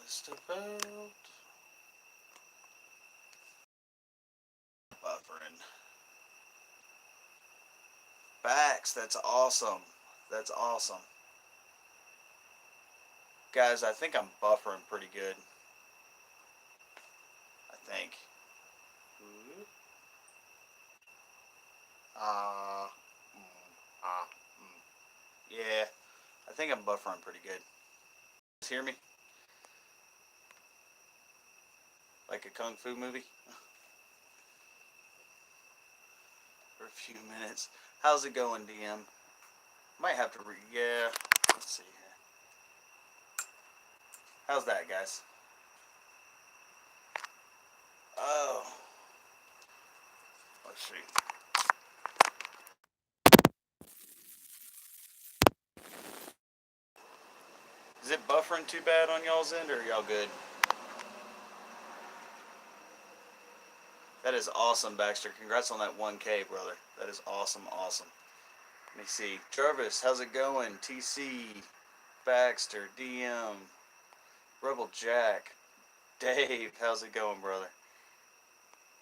just about buffering. Facts. That's awesome. That's awesome. Guys, I think I'm buffering pretty good. I think. Ah. Ah. Yeah. I think I'm buffering pretty good. Hear me? Like a kung fu movie? For a few minutes. How's it going, DM? Might have to yeah. Let's see here. How's that, guys? Oh. Let's see. Is it buffering too bad on y'all's end, or are y'all good? That is awesome, Baxter. Congrats on that 1K, brother. That is awesome, awesome. Let me see. Jarvis, how's it going? TC, Baxter, DM, Rebel Jack, Dave, how's it going, brother?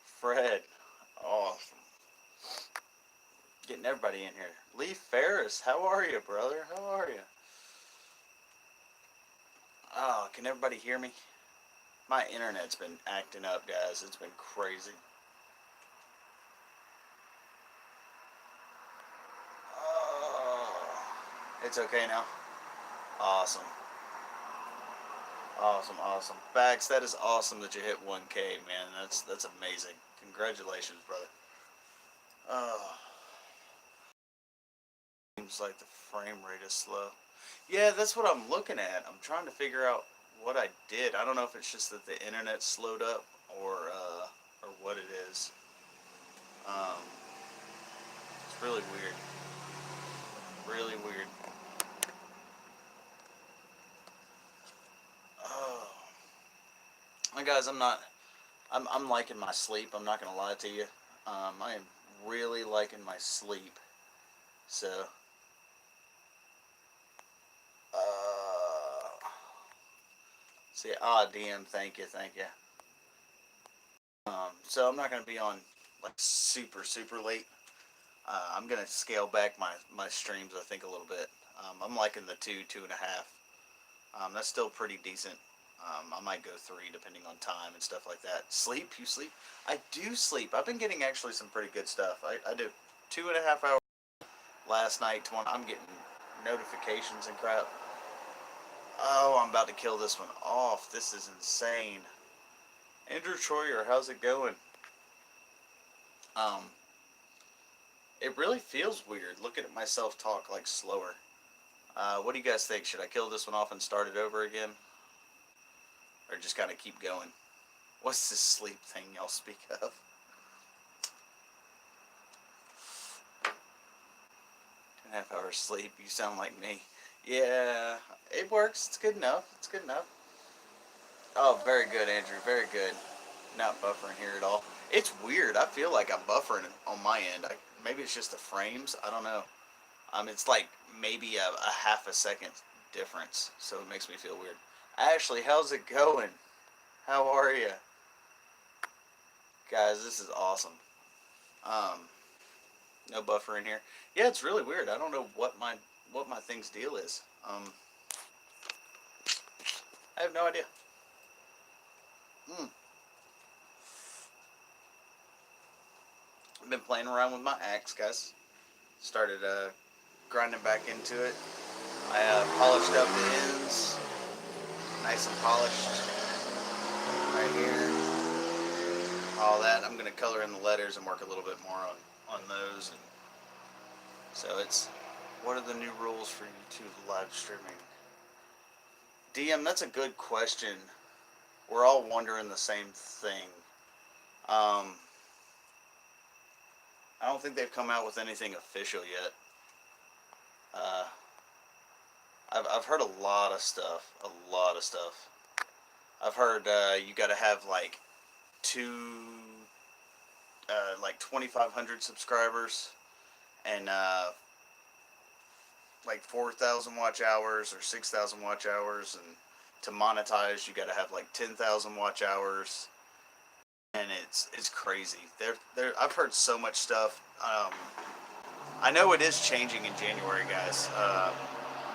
Fred, awesome. Getting everybody in here. Lee Ferris, how are you, brother? How are you? Oh, can everybody hear me? My internet's been acting up, guys. It's been crazy. Oh, it's okay now? Awesome. Awesome, awesome. Bax, that is awesome that you hit 1K, man. That's amazing. Congratulations, brother. Oh, seems like the frame rate is slow. Yeah, that's what I'm looking at. I'm trying to figure out what I did. I don't know if it's just that the internet slowed up or what it is. Um, it's really weird. Really weird. Oh, guys, I'm liking my sleep. I'm not gonna lie to you. I am really liking my sleep. So, see, DM, thank you, thank you. So I'm not gonna be on like super late. I'm gonna scale back my streams. I think a little bit. I'm liking the two and a half. That's still pretty decent. I might go three depending on time and stuff like that. Sleep? You sleep? I do sleep. I've been getting actually some pretty good stuff. I do 2.5 hours last night. I'm getting notifications and crap. Oh, I'm about to kill this one off. This is insane. Andrew Troyer, how's it going? Um, it really feels weird looking at myself talk like slower. What do you guys think? Should I kill this one off and start it over again? Or just kind of keep going? What's this sleep thing y'all speak of? 2.5 hours sleep. You sound like me. Yeah, it works. It's good enough. It's good enough. Oh, very good, Andrew. Very good. Not buffering here at all. It's weird. I feel like I'm buffering on my end. Maybe it's just the frames. I don't know. It's like maybe a half a second difference, so it makes me feel weird. Ashley, how's it going? How are you? Guys, this is awesome. Um, no buffer in here. Yeah, it's really weird. I don't know what my thing's deal is. I have no idea. Mm. I've been playing around with my axe, guys. Started grinding back into it. I polished up the ends, nice and polished right here. All that. I'm gonna color in the letters and work a little bit more on those. And so it's, what are the new rules for YouTube live streaming? DM, that's a good question. We're all wondering the same thing. I don't think they've come out with anything official yet. Uh, I've heard a lot of stuff. A lot of stuff. I've heard you got to have like like 2,500 subscribers and like 4,000 watch hours or 6,000 watch hours, and to monetize, you got to have like 10,000 watch hours, and it's crazy. I've heard so much stuff. I know it is changing in January, guys.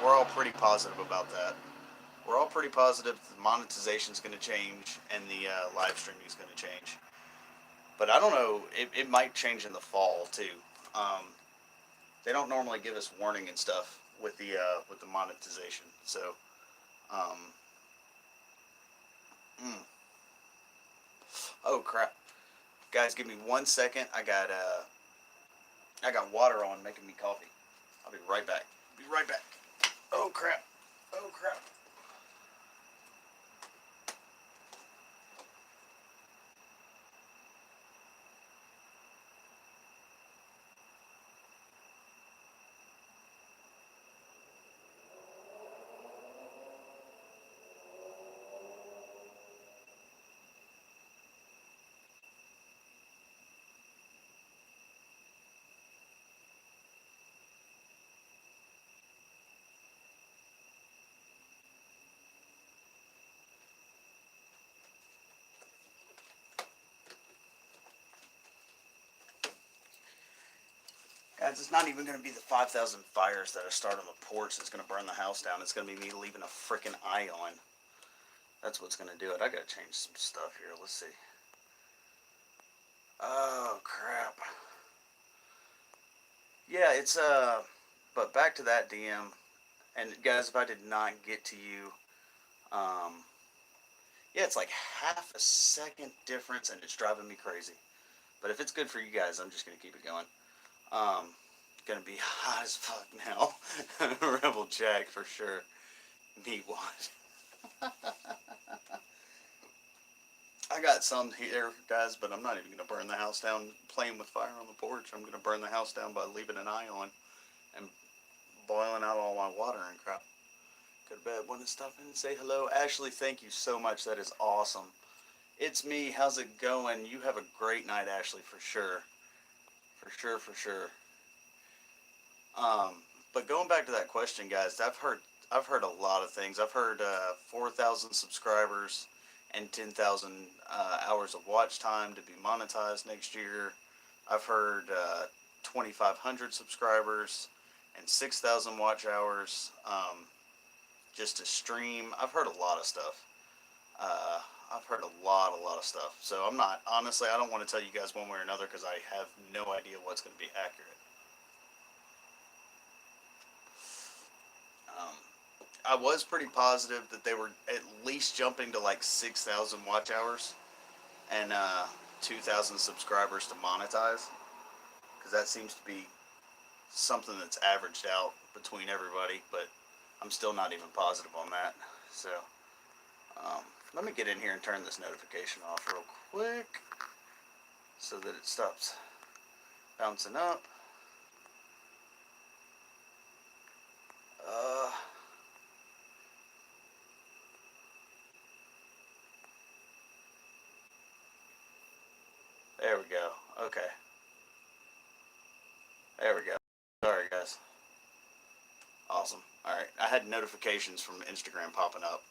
We're all pretty positive about that. We're all pretty positive the monetization is going to change and the live streaming is going to change. But I don't know. It might change in the fall too. Um, they don't normally give us warning and stuff with the monetization. So, um, mm. Oh crap, guys, give me 1 second. I got water on making me coffee. I'll be right back. Be right back. Oh crap. Oh crap. Guys, it's not even going to be the 5,000 fires that I start on the porch that's going to burn the house down. It's going to be me leaving a freaking eye on. That's what's going to do it. I got to change some stuff here. Let's see. Oh, crap. Yeah, but back to that DM. And guys, if I did not get to you, yeah, it's like half a second difference and it's driving me crazy. But if it's good for you guys, I'm just going to keep it going. Um, gonna be hot as fuck now. Rebel Jack for sure. Me what? I got some here, guys, but I'm not even gonna burn the house down playing with fire on the porch. I'm gonna burn the house down by leaving an eye on and boiling out all my water and crap. Go to bed. Want to stop in and say hello, Ashley? Thank you so much. That is awesome. It's me. How's it going? You have a great night, Ashley, for sure. For sure, for sure. Um, but going back to that question, guys, I've heard a lot of things. I've heard 4,000 subscribers and 10,000 hours of watch time to be monetized next year. I've heard 2,500 subscribers and 6,000 watch hours just to stream. I've heard a lot of stuff. Uh, I've heard a lot of stuff. So I'm not honestly. I don't want to tell you guys one way or another because I have no idea what's going to be accurate. Um, I was pretty positive that they were at least jumping to like 6,000 watch hours and 2,000 subscribers to monetize because that seems to be something that's averaged out between everybody. But I'm still not even positive on that. So um, let me get in here and turn this notification off real quick so that it stops bouncing up. Uh, there we go. Okay. There we go. Sorry, guys. Awesome. All right. I had notifications from Instagram popping up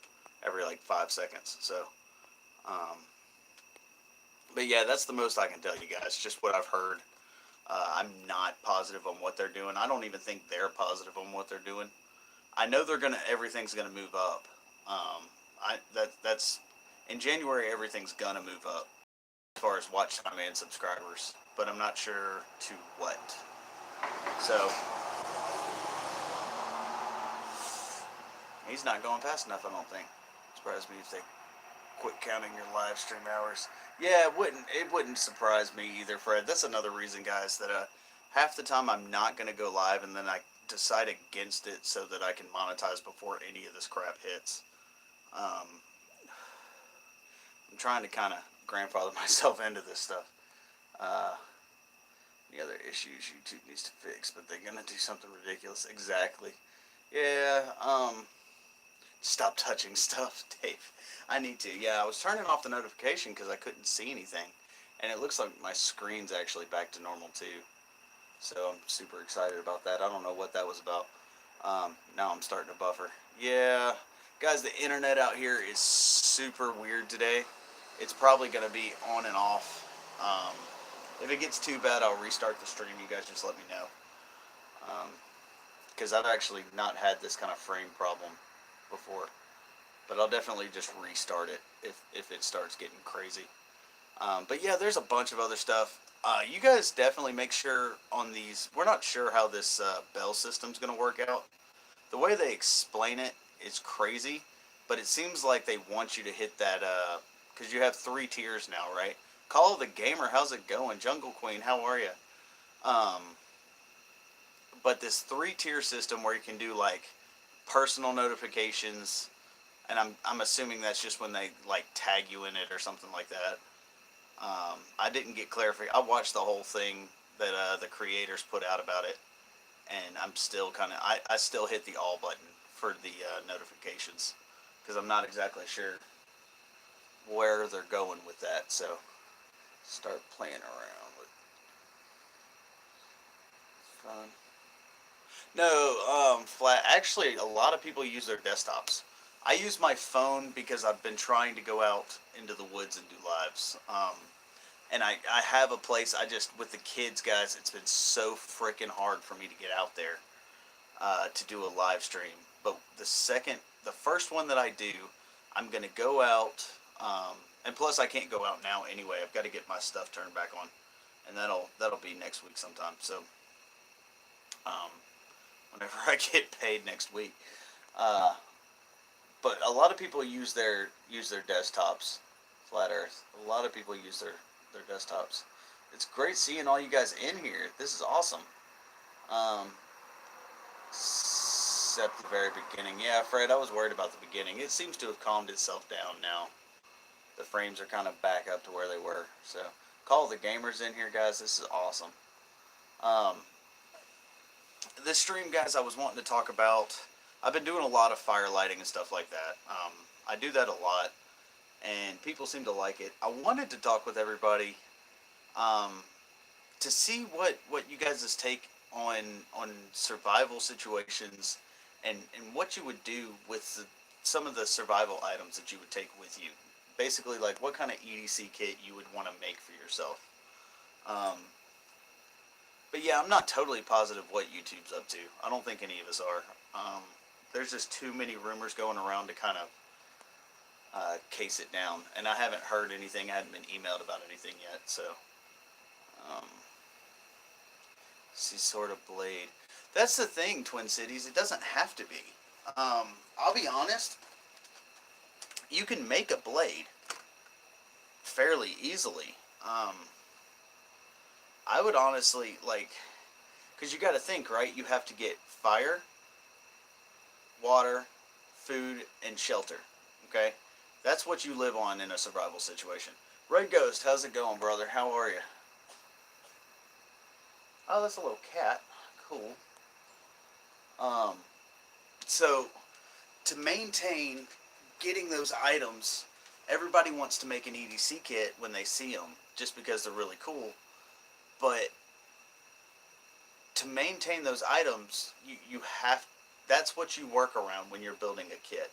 every like 5 seconds. So, um, but yeah, that's the most I can tell you guys. Just what I've heard. I'm not positive on what they're doing. I don't even think they're positive on what they're doing. I know everything's gonna move up. That's in January. Everything's gonna move up as far as watch time and subscribers, but I'm not sure to what. So he's not going fast enough. I don't think. Surprise me if they quit counting your live stream hours. Yeah, it wouldn't surprise me either, Fred. That's another reason, guys, that half the time I'm not gonna go live, and then I decide against it so that I can monetize before any of this crap hits. Um, I'm trying to kind of grandfather myself into this stuff. Uh, the other issues YouTube needs to fix, but they're gonna do something ridiculous. Exactly. Yeah. Stop touching stuff, Dave. I need to. Yeah, I was turning off the notification because I couldn't see anything, and it looks like my screen's actually back to normal too. So I'm super excited about that. I don't know what that was about. Now I'm starting to buffer. Yeah, Guys, the internet out here is super weird today. It's probably going to be on and off. Um, if it gets too bad, I'll restart the stream. You guys just let me know. Because I've actually not had this kind of frame problem before. But I'll definitely just restart it if it starts getting crazy. But yeah, there's a bunch of other stuff. You guys definitely make sure on these. We're not sure how this bell system's going to work out. The way they explain it is crazy, but it seems like they want you to hit that. Because you have 3 tiers now, right? Call of the Gamer, how's it going? Jungle Queen, how are you? Um, but this 3 tier system where you can do like personal notifications, and I'm assuming that's just when they like tag you in it or something like that. I didn't get clarification. I watched the whole thing that the creators put out about it, and I'm still kind of I still hit the all button for the notifications because I'm not exactly sure where they're going with that. So start playing around with fun. No, flat. Actually, a lot of people use their desktops. I use my phone because I've been trying to go out into the woods and do lives. And I have a place. I just with the kids, guys. It's been so freaking hard for me to get out there to do a live stream. But the first one that I do, I'm gonna go out. And plus, I can't go out now anyway. I've got to get my stuff turned back on, and that'll be next week sometime. So, um, whenever I get paid next week. Uh, but a lot of people use their desktops. Flat Earth. A lot of people use their desktops. It's great seeing all you guys in here. This is awesome. Um, except the very beginning. Yeah, Fred, I was worried about the beginning. It seems to have calmed itself down now. The frames are kind of back up to where they were. So, call the gamers in here, guys. This is awesome. Um, this stream, guys, I was wanting to talk about. I've been doing a lot of fire lighting and stuff like that. I do that a lot, and people seem to like it. I wanted to talk with everybody um, to see what you guys' take on survival situations and what you would do with some of the survival items that you would take with you. Basically, like what kind of EDC kit you would want to make for yourself. Um, but yeah, I'm not totally positive what YouTube's up to. I don't think any of us are. There's just too many rumors going around to kind of case it down, and I haven't heard anything. I haven't been emailed about anything yet. So, um, see, sort of blade. That's the thing, Twin Cities. It doesn't have to be. I'll be honest. You can make a blade fairly easily. I would honestly like, because you got to think, right? You have to get fire, water, food, and shelter. Okay, that's what you live on in a survival situation. Red Ghost, how's it going, brother? How are you? Oh, that's a little cat. Cool. Um, so to maintain getting those items, everybody wants to make an EDC kit when they see them, just because they're really cool. But to maintain those items, you have that's what you work around when you're building a kit.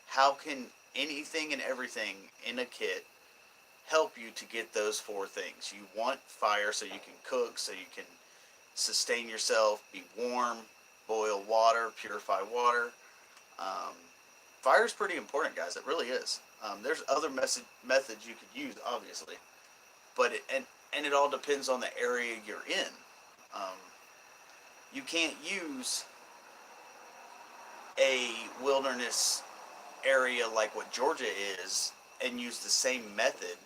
How can anything and everything in a kit help you to get those 4 things? You want fire so you can cook, so you can sustain yourself, be warm, boil water, purify water. Um, Fire is pretty important, guys. It really is. There's other methods you could use, obviously, but and it all depends on the area you're in. Um, you can't use a wilderness area like what Georgia is and use the same method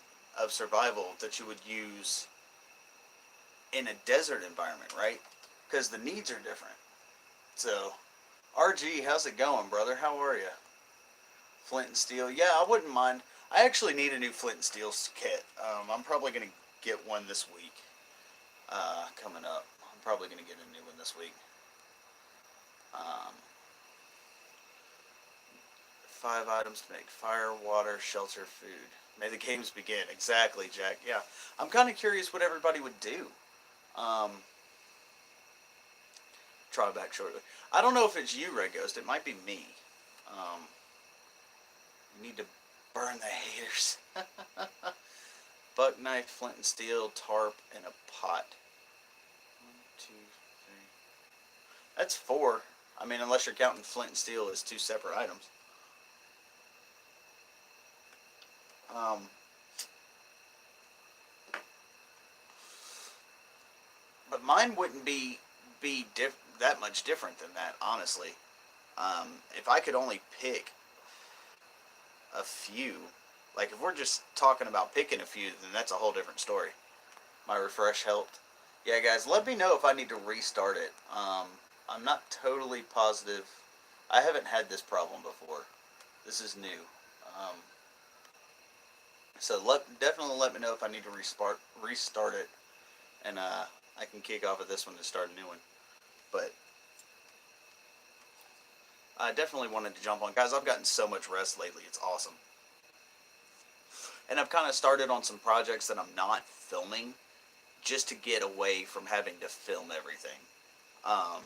of survival that you would use in a desert environment, right? Because the needs are different. So, RG, how's it going, brother? How are you? Flint and steel. Yeah, I wouldn't mind. I actually need a new flint and steel kit. I'm probably going to get one this week. Coming up. I'm probably going to get a new one this week. Um, 5 items to make fire, water, shelter, food. May the games begin. Exactly, Jack. Yeah. I'm kind of curious what everybody would do. Um, try back shortly. I don't know if it's you, Red Ghost. It might be me. Um, Need to burn the haters. Buck knife, flint and steel, tarp, and a pot. 1, 2, 3. That's 4. I mean, unless you're counting flint and steel as 2 separate items. Um, but mine wouldn't be that much different than that, honestly. If I could only pick a few, like if we're just talking about picking a few, then that's a whole different story. My refresh helped. Yeah, guys, let me know if I need to restart it. I'm not totally positive. I haven't had this problem before. This is new. Um, so definitely let me know if I need to restart it, and I can kick off of this one to start a new one. But I definitely wanted to jump on, guys. I've gotten so much rest lately. It's awesome. And I've kind of started on some projects that I'm not filming just to get away from having to film everything. Um,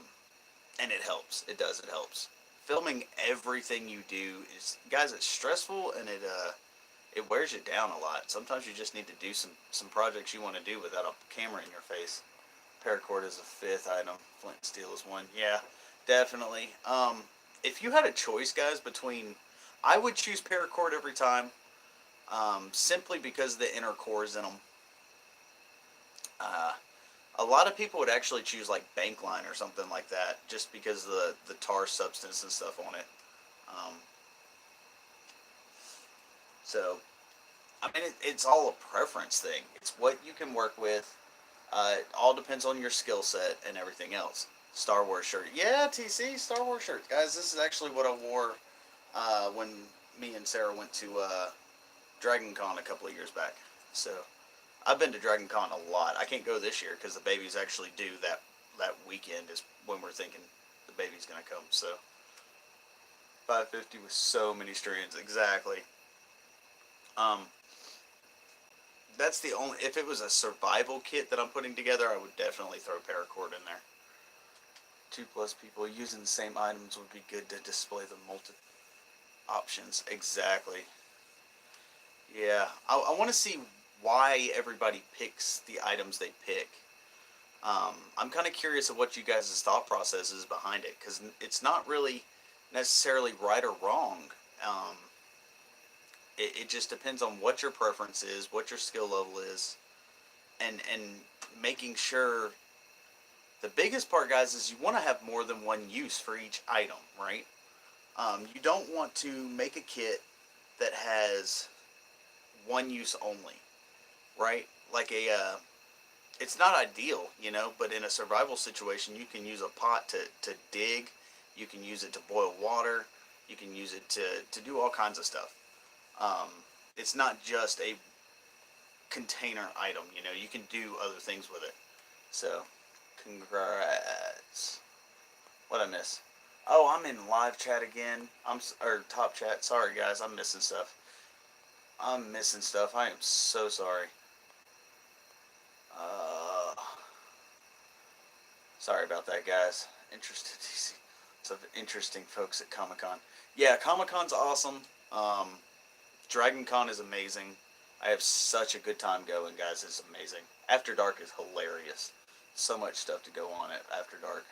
and it helps. It does. It helps. Filming everything you do is, guys, it's stressful, and it wears you down a lot. Sometimes you just need to do some projects you want to do without a camera in your face. Paracord is a 5th item. Flint and steel is 1. Yeah, definitely. If you had a choice, guys, between, I would choose paracord every time, simply because of the inner cores in them. A lot of people would actually choose like Bankline or something like that, just because of the tar substance and stuff on it. Um, so, I mean, it's all a preference thing. It's what you can work with. It all depends on your skill set and everything else. Star Wars shirt. Yeah, TC, Star Wars shirt. Guys, this is actually what I wore when me and Sarah went to Dragon Con a couple of years back. So, I've been to Dragon Con a lot. I can't go this year because the baby's actually due that weekend is when we're thinking the baby's going to come. So, 550 with so many strands. Exactly. Um, that's the only, if it was a survival kit that I'm putting together, I would definitely throw paracord in there. 2+ people using the same items would be good to display the multi options. Exactly. Yeah, I want to see why everybody picks the items they pick. I'm kind of curious of what you guys' thought process is behind it, because it's not really necessarily right or wrong. Um, it just depends on what your preference is, what your skill level is, and making sure. The biggest part, guys, is you want to have more than one use for each item, right? You don't want to make a kit that has one use only, right? Like it's not ideal, but in a survival situation, you can use a pot to dig, you can use it to boil water, you can use it to do all kinds of stuff. Um, it's not just a container item, you can do other things with it. So, congrats. What I miss? Oh, I'm in live chat again. Or top chat. Sorry, guys, I'm missing stuff. I am so sorry. Uh, Sorry about that, guys. Interested to see some interesting folks at Comic Con. Yeah, Comic Con's awesome. Dragon Con is amazing. I have such a good time going, guys. It's amazing. After Dark is hilarious. So much stuff to go on at After Dark.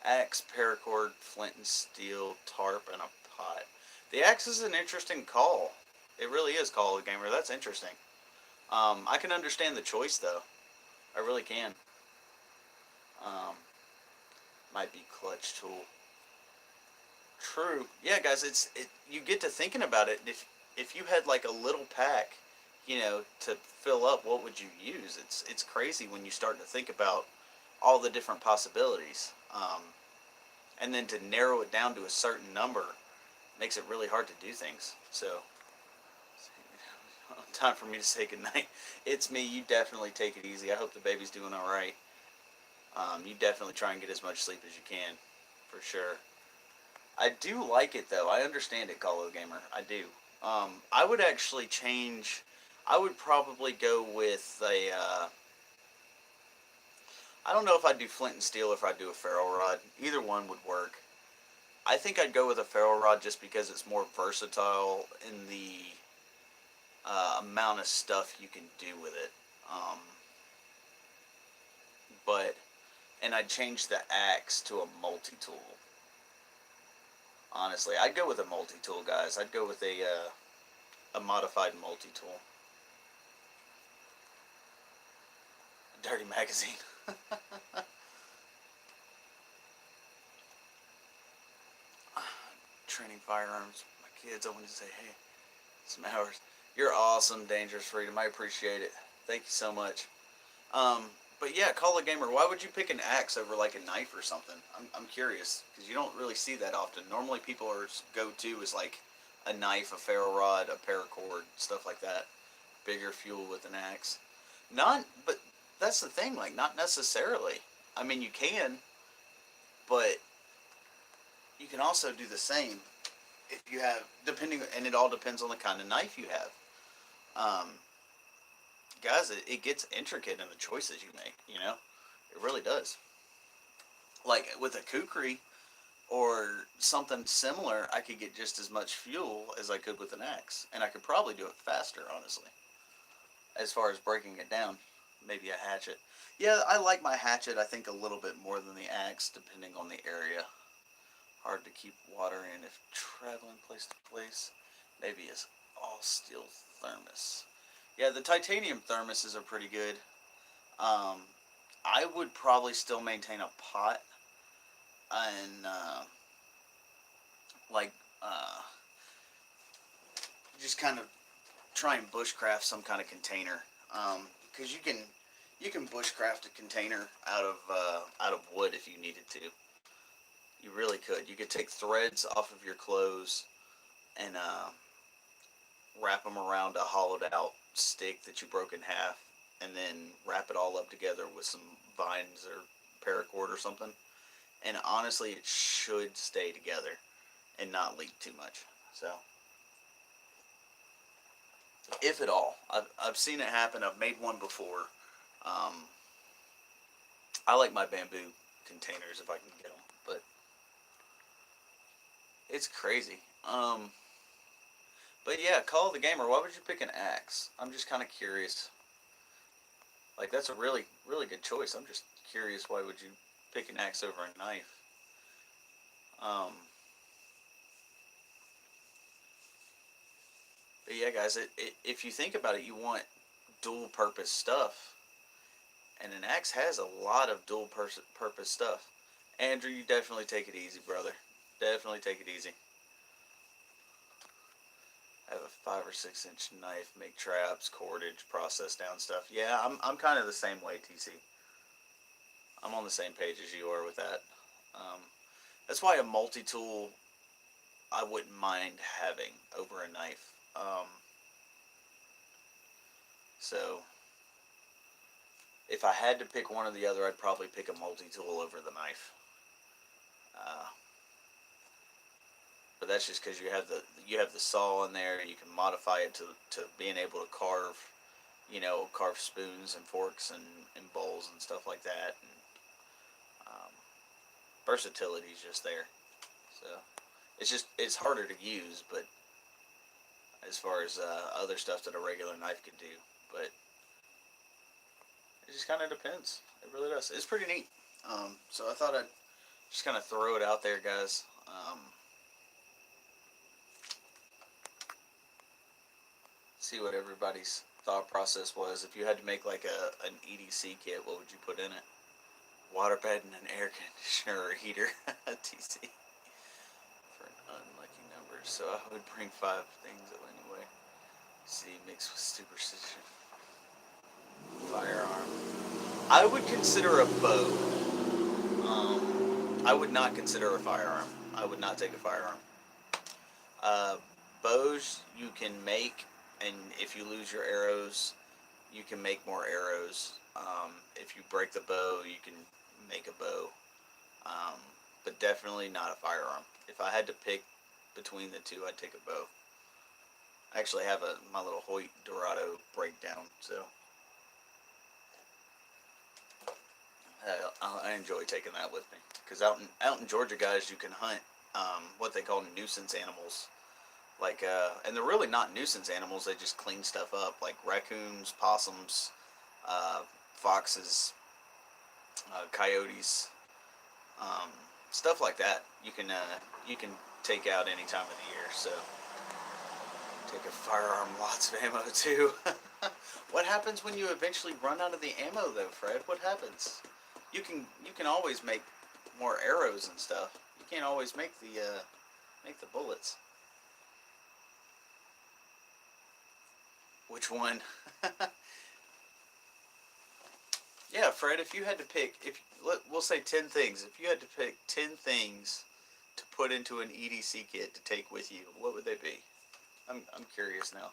Axe, paracord, flint and steel, tarp, and a pot. The axe is an interesting call. It really is, Call of the Gamer. That's interesting. I can understand the choice, though. I really can. Um, might be clutch tool. True. Yeah, guys. You get to thinking about it. If you had like a little pack, to fill up, what would you use? It's crazy when you start to think about all the different possibilities. And then to narrow it down to a certain number makes it really hard to do things. So, time for me to say goodnight. It's me. You definitely take it easy. I hope the baby's doing all right. You definitely try and get as much sleep as you can, for sure. I do like it though. I understand it, Call of the Gamer. I do. I would actually change. I would probably go with a. I don't know if I'd do flint and steel or if I'd do a ferro rod. Either one would work. I think I'd go with a ferro rod just because it's more versatile in the amount of stuff you can do with it. Um, but and I'd change the axe to a multi tool. Honestly, I'd go with a multi tool, guys. I'd go with a modified multi tool. Dirty magazine. Training firearms. My kids, I want to say, hey, some hours. You're awesome, Dangerous Freedom. I appreciate it. Thank you so much. Um, but yeah, Call a Gamer. Why would you pick an axe over like a knife or something? I'm curious because you don't really see that often. Normally, people are go to is like a knife, a ferro rod, a paracord, stuff like that. Bigger fuel with an axe. Not, but that's the thing. Like, not necessarily. I mean, you can, but you can also do the same if you have, depending, and it all depends on the kind of knife you have. Um, Guys, it gets intricate in the choices you make. You know, it really does. Like with a kukri or something similar, I could get just as much fuel as I could with an axe, and I could probably do it faster, honestly. As far as breaking it down, maybe a hatchet. Yeah, I like my hatchet. I think a little bit more than the axe, depending on the area. Hard to keep water in if traveling place to place. Maybe a all steel thermos. Yeah, the titanium thermoses are pretty good. Um, I would probably still maintain a pot and like uh, just kind of try and bushcraft some kind of container because you can bushcraft a container out of wood if you needed to. You really could. You could take threads off of your clothes and wrap them around a hollowed out stick that you broke in half, and then wrap it all up together with some vines or paracord or something. And honestly, it should stay together and not leak too much. So, if at all, I've seen it happen. I've made one before. Um, I like my bamboo containers if I can get them, but it's crazy. But yeah, Call of the Gamer. Why would you pick an axe? I'm just kind of curious. Like that's a really really good choice. I'm just curious. Why would you pick an axe over a knife? Um, but yeah, guys, if you think about it, you want dual purpose stuff, and an axe has a lot of dual purpose stuff. Andrew, you definitely take it easy, brother. Definitely take it easy. Have a 5 or 6 inch knife, make traps, cordage, process down stuff. Yeah, I'm kind of the same way, TC. I'm on the same page as you are with that. Um, that's why a multi tool I wouldn't mind having over a knife. So if I had to pick one or the other, I'd probably pick a multi tool over the knife. Uh, but that's just because you have the saw in there. You can modify it to being able to carve, carve spoons and forks and bowls and stuff like that. And um, versatility is just there. So it's harder to use, but as far as other stuff that a regular knife could do, but it just kind of depends. It really does. It's pretty neat. So I thought I'd just kind of throw it out there, guys. See what everybody's thought process was. If you had to make like an EDC kit, what would you put in it? Water bed and an air conditioner or heater. TC for an unlucky number. So I would bring 5 things anyway. See, mixed with superstition. Firearm. I would consider a bow. I would not consider a firearm. I would not take a firearm. Uh, Bows you can make, and if you lose your arrows, you can make more arrows. If you break the bow, you can make a bow. Um, but definitely not a firearm. If I had to pick between the two, I'd take a bow. I actually have my little Hoyt Dorado breakdown, so I enjoy taking that with me. Because out in Georgia, guys, you can hunt what they call nuisance animals. Like, and they're really not nuisance animals. They just clean stuff up, like raccoons, possums, uh, foxes, coyotes, um, stuff like that. You can take out any time of the year. So take a firearm, lots of ammo too. What happens when you eventually run out of the ammo, though, Fred? What happens? You can always make more arrows and stuff. You can't always make the bullets. Which one? Yeah, Fred. If you had to pick, we'll say 10 things. If you had to pick 10 things to put into an EDC kit to take with you, what would they be? I'm curious now.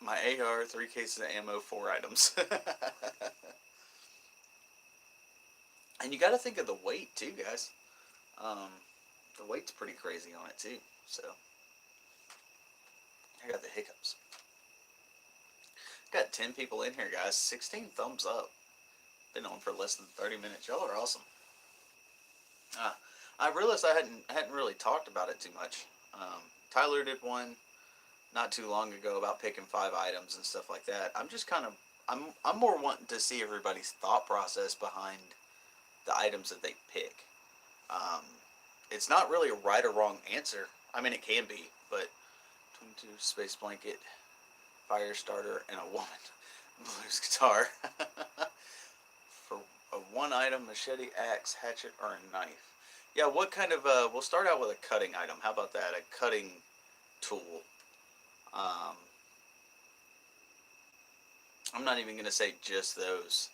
My AR, 3 cases of ammo, 4 items. And you got to think of the weight too, guys. Um, the weight's pretty crazy on it too. So I got the hiccups. Got 10 people in here, guys. 16 thumbs up. Been on for less than 30 minutes. Y'all are awesome. I realized I hadn't really talked about it too much. Tyler did one not too long ago about picking 5 items and stuff like that. I'm just kind of I'm more wanting to see everybody's thought process behind the items that they pick. Um, it's not really a right or wrong answer. I mean, it can be, but 22 space blanket, fire starter, and a woman blues guitar for a 1 item machete, axe, hatchet, or a knife. Yeah, what kind of? We'll start out with a cutting item. How about that? A cutting tool. Um, I'm not even gonna say just those.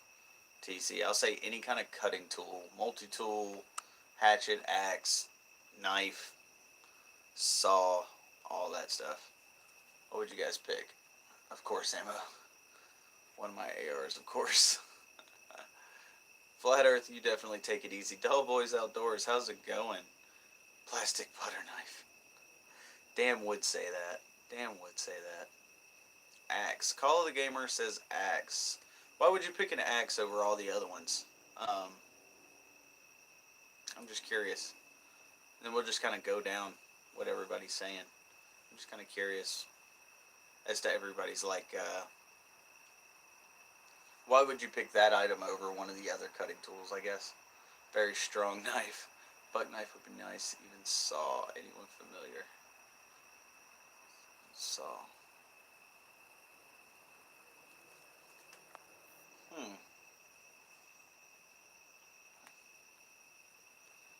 TC. I'll say any kind of cutting tool, multi-tool, hatchet, axe, knife, saw, all that stuff. What would you guys pick? Of course, ammo. One of my ARs, of course. Flat Earth, you definitely take it easy. Dull Boys Outdoors, how's it going? Plastic butter knife. Dan would say that. Dan would say that. Axe. Call of the Gamer says axe. Why would you pick an axe over all the other ones? Um, I'm just curious. Then we'll just kind of go down what everybody's saying. I'm just kind of curious as to everybody's like, why would you pick that item over one of the other cutting tools? I guess very strong knife, buck knife would be nice. Even saw. Anyone familiar? Saw. Hmm.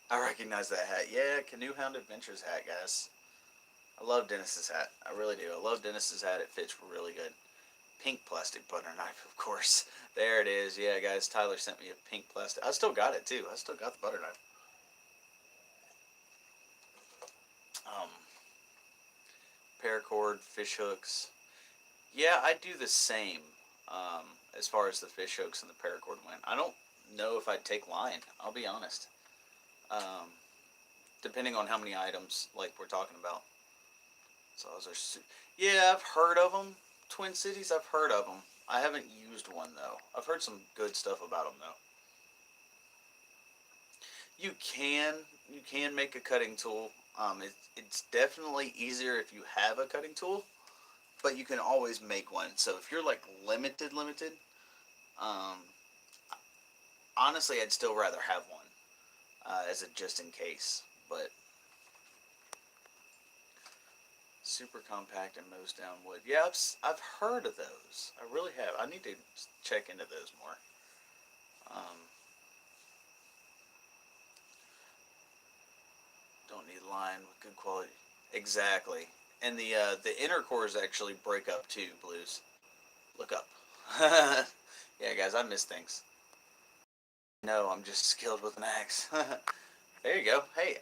I recognize that hat. Yeah, Canoe Hound Adventures hat, guys. I love Dennis's hat. I really do. I love Dennis's hat. It fits really good. Pink plastic butter knife, of course. There it is. Yeah, guys, Tyler sent me a pink plastic. I still got it, too. I still got the butter knife. Um, Paracord, fish hooks. Yeah, I do the same as far as the fish hooks and the paracord went. I don't know if I'd take line. I'll be honest. Um, Depending on how many items like we're talking about. So those are. Yeah, I've heard of them. Twin Cities, I've heard of them. I haven't used one though. I've heard some good stuff about them though. You can you can make a cutting tool. It's definitely easier if you have a cutting tool, but you can always make one. So if you're like limited, um, honestly, I'd still rather have one as a just in case. But super compact and mows down wood. Yeah, I've heard of those. I really have. I need to check into those more. Um, don't need line with good quality. Exactly. And the inner cores actually break up too. Blues. Look up. Yeah, guys, I miss things. No, I'm just skilled with an axe. There you go. Hey,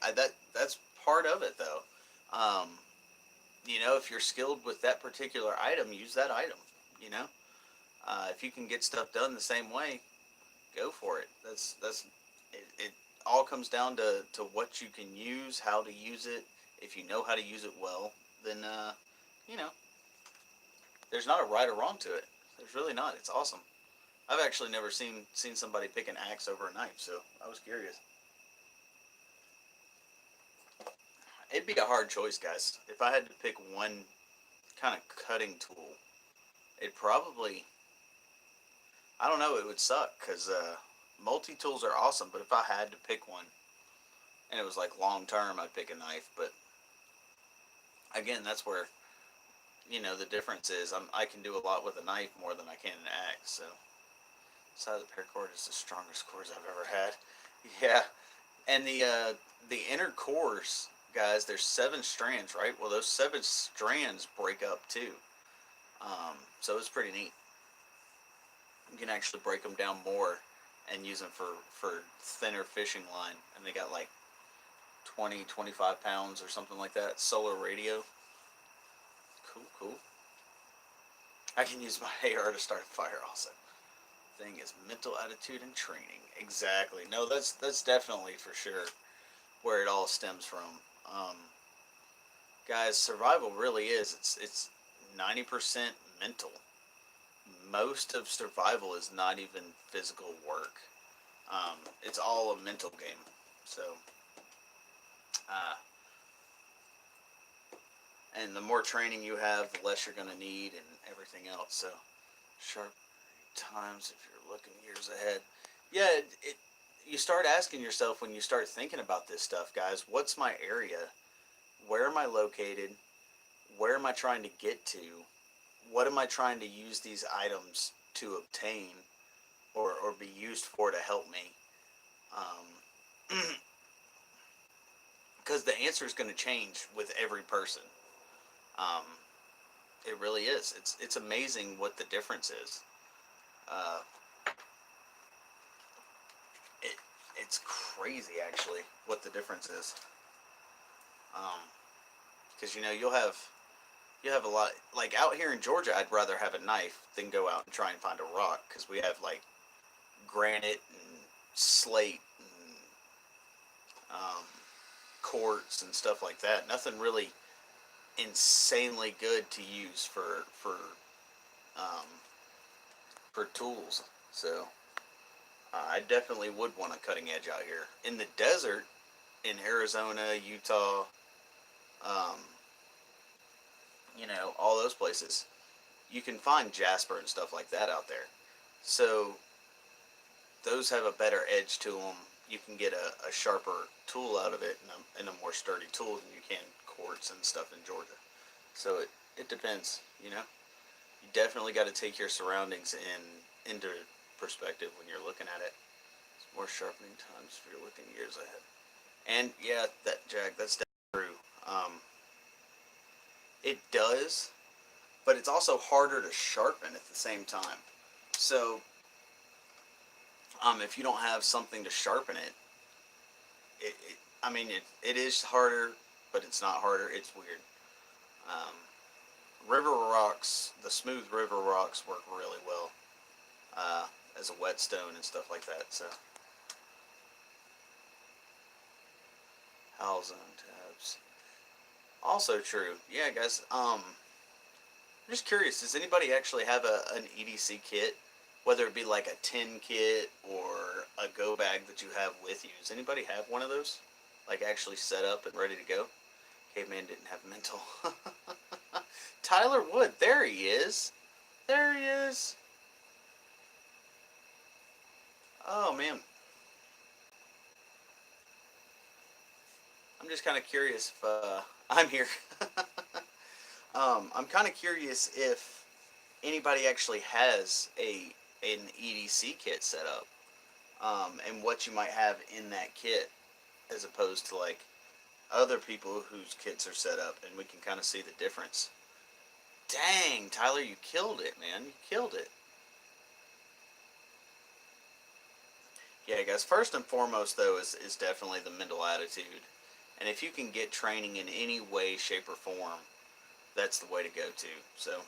that's part of it though. Um, if you're skilled with that particular item, use that item. You know, if you can get stuff done the same way, go for it. It all comes down to what you can use, how to use it. If you know how to use it well, then you know, there's not a right or wrong to it. There's really not. It's awesome. I've actually never seen somebody pick an axe over a knife, so I was curious. it'd be a hard choice, guys. If I had to pick one kind of cutting tool, it probably, I don't know, it would suck because multi tools are awesome. But if I had to pick one, and it was like long term, I'd pick a knife. But again, that's where the difference is. I can do a lot with a knife more than I can an axe. So side of the paracord is the strongest cores I've ever had. Yeah, and the inner cores, guys, there's 7 strands, right? Well, those 7 strands break up too. So it's pretty neat. You can actually break them down more and use them for thinner fishing line. And they got like 20, 25 pounds or something like that. Solar radio. Cool, cool. I can use my AR to start a fire also. Thing is mental attitude and training. Exactly. No, that's definitely for sure where it all stems from. Um, Guys, survival really is. It's 90% mental. Most of survival is not even physical work. It's all a mental game. So, uh, and the more training you have, the less you're going to need and everything else. So, sharp times if you're looking years ahead. Yeah, you start asking yourself when you start thinking about this stuff, guys. What's my area? Where am I located? Where am I trying to get to? What am I trying to use these items to obtain or be used for to help me? Because the answer is going to change with every person. Um, it really is. It's amazing what the difference is. Uh, it it's crazy actually what the difference is. Because you'll have a lot like out here in Georgia. I'd rather have a knife than go out and try and find a rock because we have like granite and slate and um, quartz and stuff like that. Nothing really insanely good to use um, for tools. So I definitely would want a cutting edge out here in the desert in Arizona, Utah, um, all those places. You can find jasper and stuff like that out there. So those have a better edge to them. You can get a sharper tool out of it and a more sturdy tool than you can quartz and stuff in Georgia. So it depends, You definitely got to take your surroundings into perspective when you're looking at it. It's more sharpening times if you're looking years ahead. And yeah, that's definitely true. It does, but it's also harder to sharpen at the same time. So if you don't have something to sharpen it, I mean, it is harder, but it's not harder. It's weird. Um, River rocks, the smooth river rocks work really well as a whetstone and stuff like that. So, howls on tabs. Also true. Yeah, guys. I'm just curious. Does anybody actually have an EDC kit, whether it be like a tin kit or a go bag that you have with you? Does anybody have one of those, like actually set up and ready to go? Caveman didn't have mental. Tyler Wood, there he is. There he is. Oh man, I'm just kind of curious if I'm here. I'm kind of curious if anybody actually has an EDC kit set up, and what you might have in that kit, as opposed to like other people whose kits are set up, and we can kind of see the difference. Dang, Tyler, you killed it, man! You killed it. Yeah, guys. First and foremost, though, is definitely the mental attitude, and if you can get training in any way, shape, or form, that's the way to go to. So,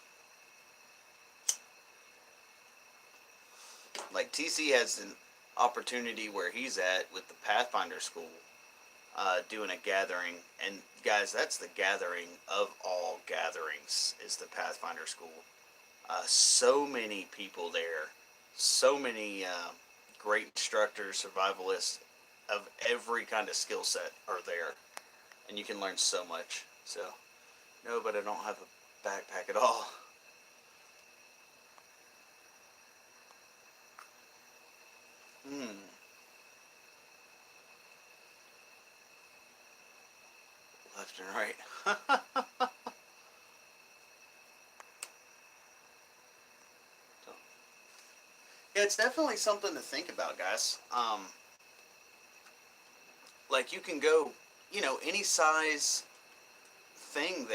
like TC has an opportunity where he's at with the Pathfinder School, doing a gathering, and guys, that's the gathering of all gatherings is the Pathfinder School. So many people there, so many great instructors, survivalists of every kind of skill set are there, and you can learn so much. So, no, but I don't have a backpack at all. Hmm. Left and right. So, yeah, it's definitely something to think about, guys. Like you can go, any size thing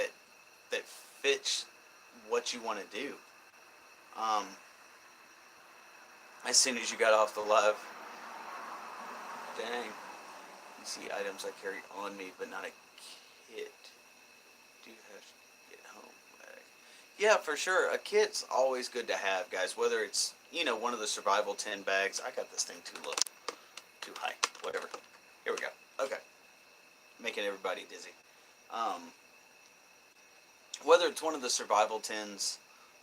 that fits what you want to do. Um, as soon as you got off the live, dang, you see items I carry on me, but not a kit. Do you have to get home bag? Yeah, for sure. A kit's always good to have, guys. Whether it's one of the survival 10 bags. I got this thing too low, too high. Whatever. Here we go. Okay, making everybody dizzy. Um, whether it's one of the survival tins,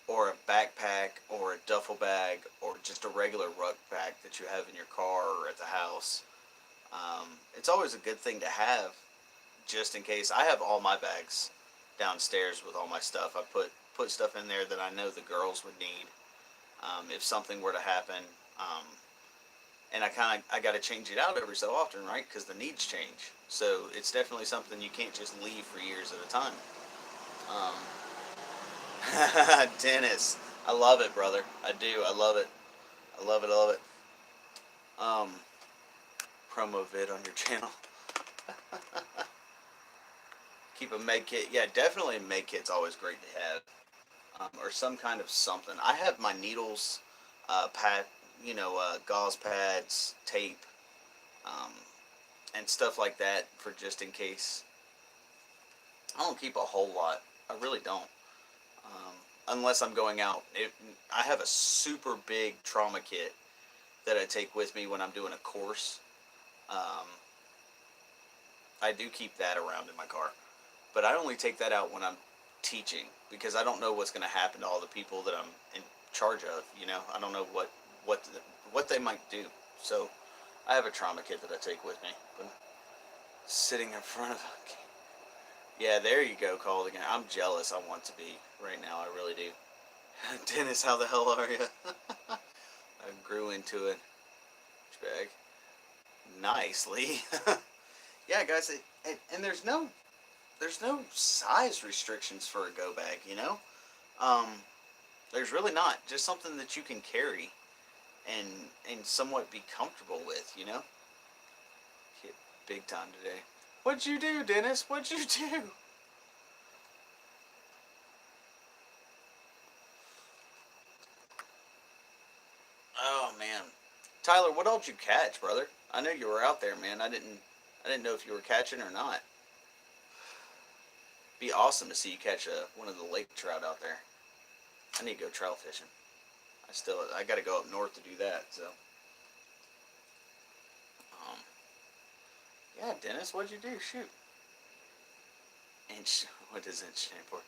or a backpack, or a duffel bag, or just a regular rucksack that you have in your car or at the house, it's always a good thing to have just in case. I have all my bags downstairs with all my stuff. I put stuff in there that I know the girls would need if something were to happen. Um, and I got to change it out every so often, right? Because the needs change. So it's definitely something you can't just leave for years at a time. Um, Dennis, I love it, brother. I do. I love it. I love it. I love it. Um, promo vid on your channel. Keep a med kit. Yeah, definitely a med kit's always great to have. Or some kind of something. I have my needles, pad, gauze pads, tape, um, and stuff like that for just in case. I don't keep a whole lot. I really don't. Um, unless I'm going out. I have a super big trauma kit that I take with me when I'm doing a course. Um, I do keep that around in my car, but I only take that out when I'm teaching because I don't know what's going to happen to all the people that I'm in charge of. I don't know what what they might do. So I have a trauma kit that I take with me. But sitting in front of yeah, there you go, called again. I'm jealous. I want to be right now. I really do. Dennis, how the hell are you? I grew into it. Bag nicely. Yeah, guys, and there's no size restrictions for a go bag. Um, there's really not. Just something that you can carry and and somewhat be comfortable with. Hit big time today. What'd you do, Dennis? What'd you do? Oh man, Tyler, what all did you catch, brother? I know you were out there, man. I didn't know if you were catching or not. Be awesome to see you catch one of the lake trout out there. I need to go trout fishing. I got to go up north to do that. So, um, yeah, Dennis, what'd you do? Shoot. Inch. What does inch stand for?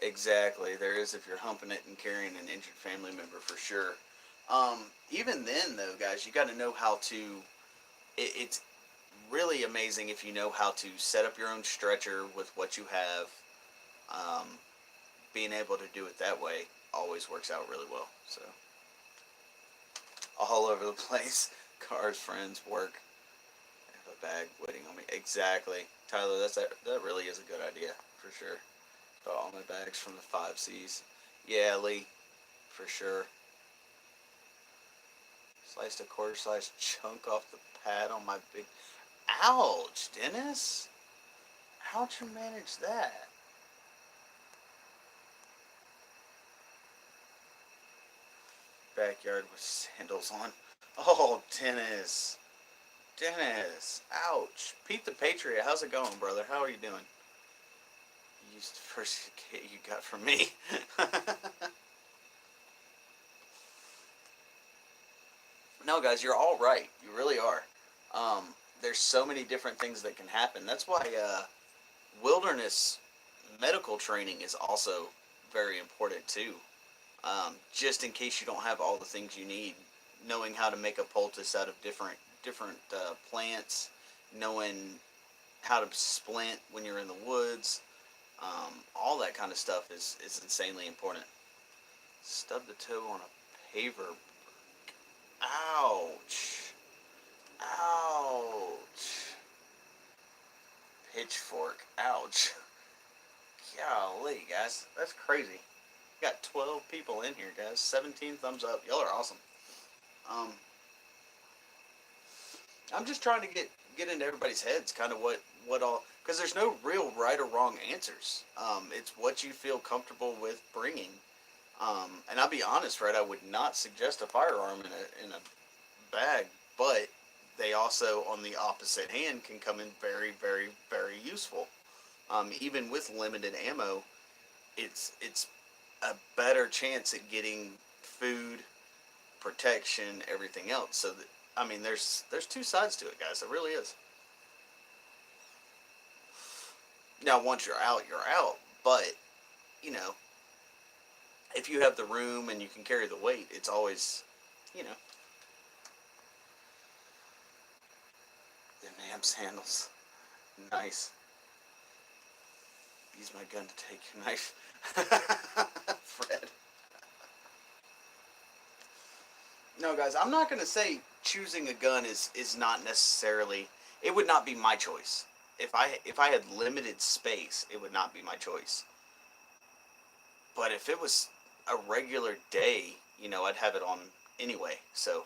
Exactly. There is if you're humping it and carrying an injured family member for sure. Even then, though, guys, you got to know how to. It's really amazing if you know how to set up your own stretcher with what you have. Um, being able to do it that way always works out really well. So, all over the place. Cars, friends, work. I have a bag waiting on me. Exactly. Tyler, that really is a good idea for sure. Got all my bags from the 5Cs. Yeah, Lee, for sure. Sliced a quarter size chunk off the pad on my big. Ouch, Dennis. How'd you manage that? Backyard with sandals on. Oh, Dennis. Dennis. Ouch. Pete the Patriot, how's it going, brother? How are you doing? You used the first kit you got from me. No, guys, you're all right. You really are. Um, there's so many different things that can happen. That's why wilderness medical training is also very important too. Just in case you don't have all the things you need knowing how to make a poultice out of different plants, knowing how to splint when you're in the woods, all that kind of stuff is insanely important. Stub the toe on a paver. Ouch. Ouch. Pitchfork. Ouch. Golly, guys. That's crazy. Got 12 people in here, guys. 17 thumbs up. Y'all are awesome. Um, I'm just trying to get into everybody's heads, kind of what all, because there's no real right or wrong answers. It's what you feel comfortable with bringing. And I'll be honest, right? I would not suggest a firearm in a bag, but they also, on the opposite hand, can come in very, very, very useful. Even with limited ammo, it's a better chance at getting food, protection, everything else. So that, I mean, there's two sides to it, guys. It really is. Now, once you're out, you're out. But you know, if you have the room and you can carry the weight, it's always, you know, the Nams handles. Nice. Use my gun to take your knife. Fred. No, guys, I'm not going to say choosing a gun is not necessarily, it would not be my choice. If I had limited space, it would not be my choice. But if it was a regular day, you know, I'd have it on anyway. So,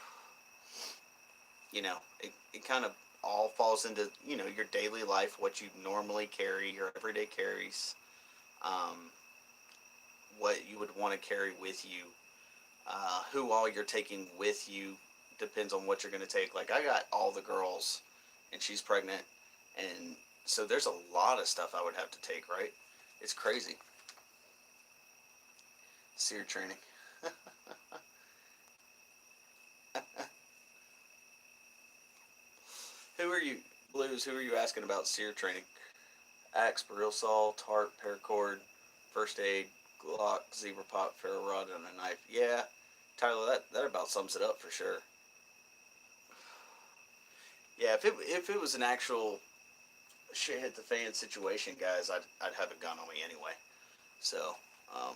you know, it kind of all falls into, you know, your daily life, what you normally carry, your everyday carries, um, what you would want to carry with you, who all you're taking with you depends on what you're going to take. Like, I got all the girls, and she's pregnant, and so there's a lot of stuff I would have to take, right? It's crazy. SERE training. Who are you, Blues, who are you asking about SERE training? Axe, barrel saw, tarp, paracord, first aid, Glock, zebra pop, ferro rod, and a knife. Yeah, Tyler, that about sums it up for sure. Yeah, if it was an actual shit hit the fan situation, guys, I'd have a gun on me anyway. So, um,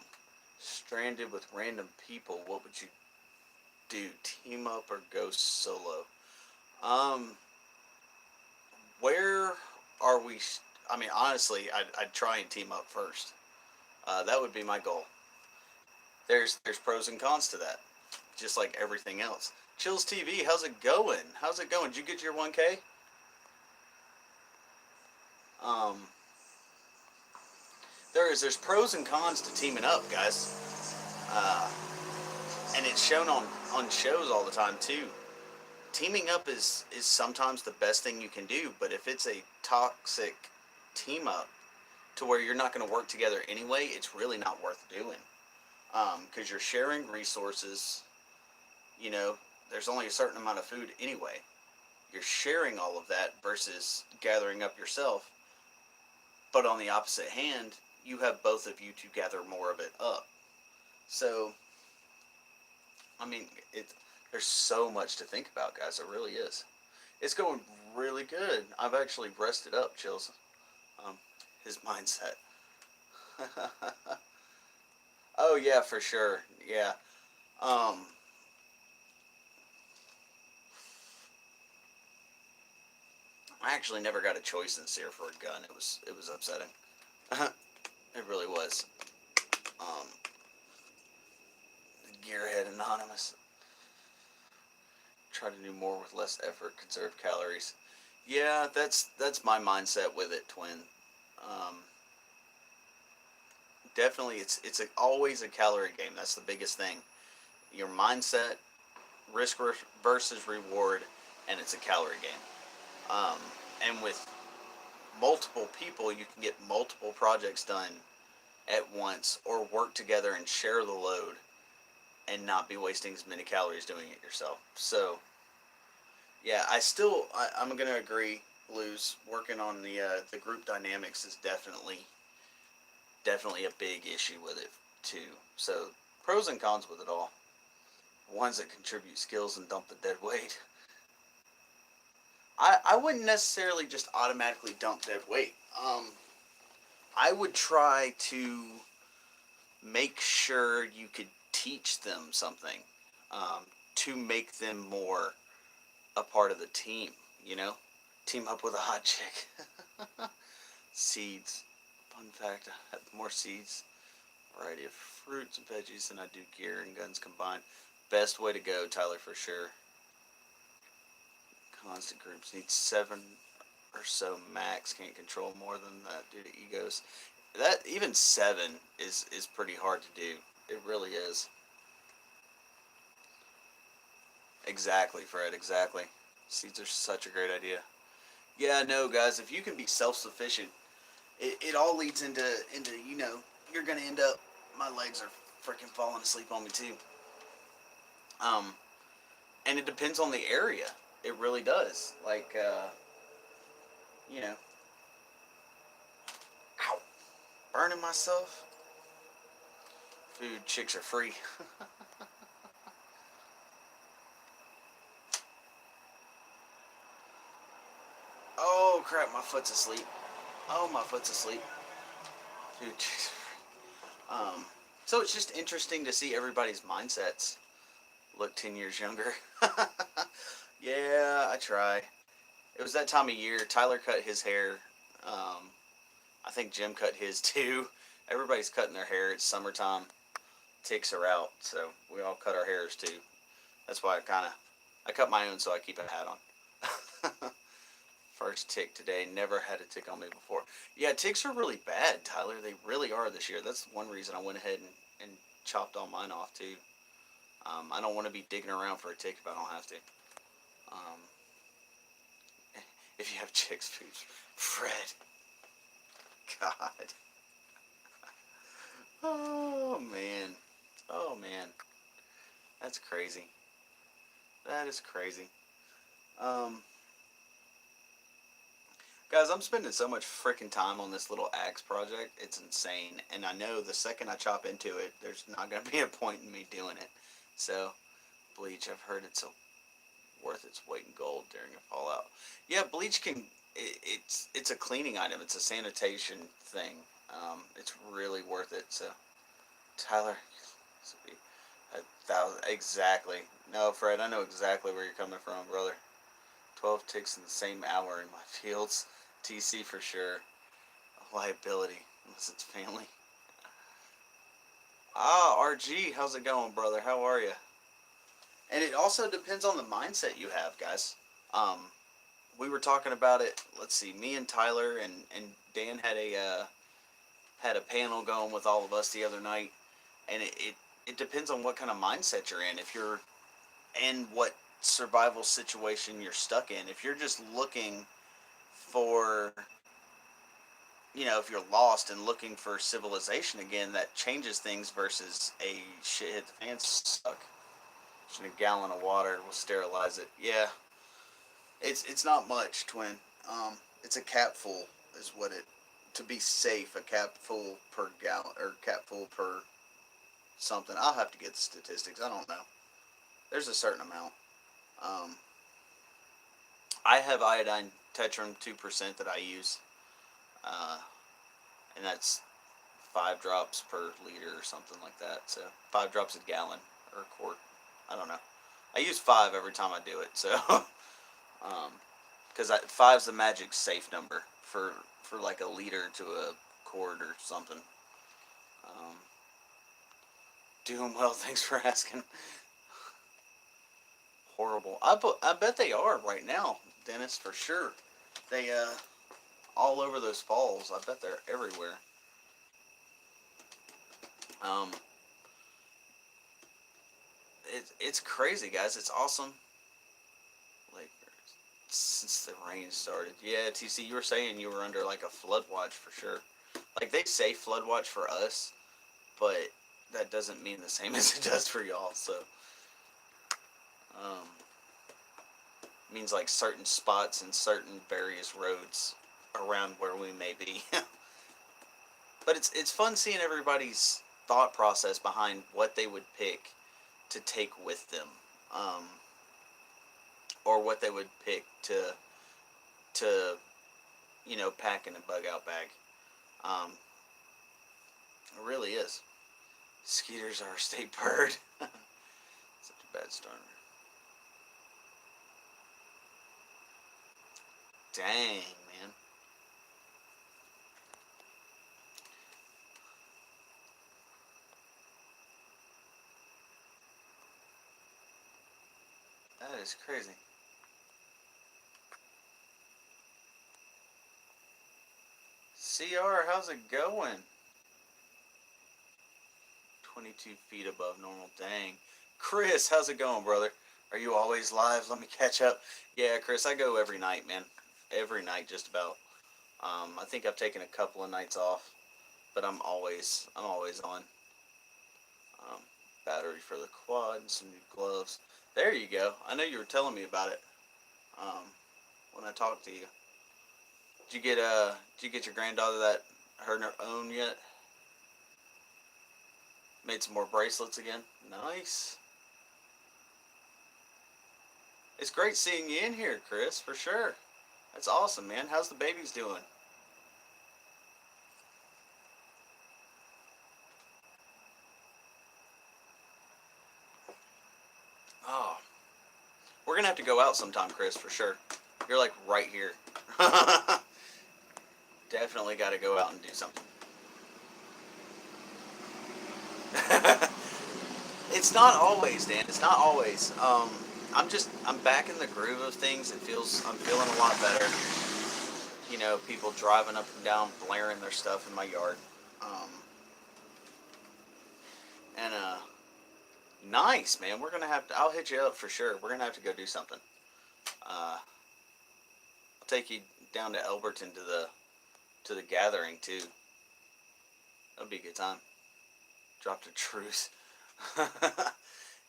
stranded with random people, what would you do? Team up or go solo? Um, where are we? I mean, honestly, I'd try and team up first. That would be my goal. There's pros and cons to that, just like everything else. Chills TV, how's it going? How's it going? Did you get your 1K? Um, there's pros and cons to teaming up, guys, uh, and it's shown on shows all the time too. Teaming up is sometimes the best thing you can do, but if it's a toxic team up to where you're not going to work together anyway, it's really not worth doing. Because you're sharing resources. You know, there's only a certain amount of food anyway. You're sharing all of that versus gathering up yourself. But on the opposite hand, you have both of you to gather more of it up. So, I mean, there's so much to think about, guys. It really is. It's going really good. I've actually rested up, Chills. Um, his mindset. Oh yeah, for sure. Yeah. Um, I actually never got a choice in SEER for a gun. It was upsetting. It really was. Um, Gearhead Anonymous. Try to do more with less effort, conserve calories. Yeah, that's my mindset with it, Twin. Um, Definitely, always a calorie game. That's the biggest thing. Your mindset, risk versus reward, and it's a calorie game. Um, and with multiple people, you can get multiple projects done at once, or work together and share the load, and not be wasting as many calories doing it yourself. So, yeah, I'm gonna agree. Blues working on the group dynamics is definitely a big issue with it too. So, pros and cons with it all. Ones that contribute skills and dump the dead weight. I wouldn't necessarily just automatically dump dead weight. I would try to make sure you could teach them something, um, to make them more a part of the team. You know, team up with a hot chick. Seeds. Fun fact: I have more seeds, variety of fruits and veggies than I do gear and guns combined. Best way to go, Tyler, for sure. Constant groups need 7 or so max. Can't control more than that due to egos. That even 7 is pretty hard to do. It really is. Exactly, Fred. Exactly. Seeds are such a great idea. Yeah, no, guys. If you can be self-sufficient, it all leads into you're gonna end up. My legs are freaking falling asleep on me too. Um, and it depends on the area. It really does. Like, you know, ow, burning myself. Food chicks are free. Oh crap, my foot's asleep. Oh, my foot's asleep. Food chicks are free. So it's just interesting to see everybody's mindsets look 10 years younger. Yeah, I try. It was that time of year. Tyler cut his hair. Um, I think Jim cut his too. Everybody's cutting their hair. It's summertime. Ticks are out, so we all cut our hairs too. That's why I cut my own so I keep a hat on. First tick today. Never had a tick on me before. Yeah, ticks are really bad, Tyler. They really are this year. That's one reason I went ahead and chopped all mine off too. I don't want to be digging around for a tick if I don't have to. Um, if you have chicks food, Fred. God. Oh man. Oh man. That's crazy. That is crazy. Um, Guys, I'm spending so much freaking time on this little axe project. It's insane. And I know the second I chop into it, there's not going to be a point in me doing it. So, bleach, I've heard it's worth its weight in gold during a fallout. Yeah, bleach can. It's a cleaning item. It's a sanitation thing. It's really worth it. So, Tyler, this will be 1,000 exactly. No, Fred, I know exactly where you're coming from, brother. 12 ticks in the same hour in my fields. TC for sure. A liability, unless it's family. Ah, RG, how's it going, brother? How are you? And it also depends on the mindset you have, guys. Um, we were talking about it. Let's see, me and Tyler and Dan had a panel going with all of us the other night, and it depends on what kind of mindset you're in. If you're in what survival situation you're stuck in. If you're just looking for, if you're lost and looking for civilization again, that changes things versus a shit hit the fan suck. Just a gallon of water will sterilize it. Yeah, it's not much, twin. It's a cap full is what it. To be safe, a cap full per gallon or cap full per something. I'll have to get the statistics. I don't know. There's a certain amount. Um, I have iodine tetram 2% that I use, uh, and that's 5 drops per liter or something like that. So 5 drops a gallon or a quart. I don't know. I use 5 every time I do it. So because 5's the magic safe number for like a liter to a quart or something. Um, Doing well. Thanks for asking. Horrible. I bet they are right now, Dennis, for sure. They all over those falls. I bet they're everywhere. Um, it's crazy, guys. It's awesome. Like since the rain started. Yeah, TC, you were saying you were under like a flood watch for sure. Like they say flood watch for us, but that doesn't mean the same as it does for y'all. So, um, it means like certain spots and certain various roads around where we may be. But it's fun seeing everybody's thought process behind what they would pick to take with them, or what they would pick to pack in a bug out bag. Um, it really is. Skeeters are a state bird. Such a bad starter. Dang, man. That is crazy. CR, how's it going? 22 feet above normal. Dang. Chris, how's it going, brother? Are you always live? Let me catch up. Yeah, Chris, I go every night, man. Every night, just about. I think I've taken a couple of nights off, but I'm always on. Um, Battery for the quad and some new gloves. There you go. I know you were telling me about it. Um, when I talked to you. Did you get your granddaughter that her own yet? Made some more bracelets again. Nice. It's great seeing you in here, Chris, for sure. That's awesome, man. How's the babies doing? Oh, we're gonna have to go out sometime, Chris, for sure. You're like right here. Definitely got to go out and do something. It's not always, Dan. It's not always. I'm back in the groove of things. I'm feeling a lot better. People driving up and down, blaring their stuff in my yard. Um, and nice, man. We're gonna have to. I'll hit you up for sure. We're gonna have to go do something. I'll take you down to Elberton to the gathering too. That'll be a good time. Drop the truth.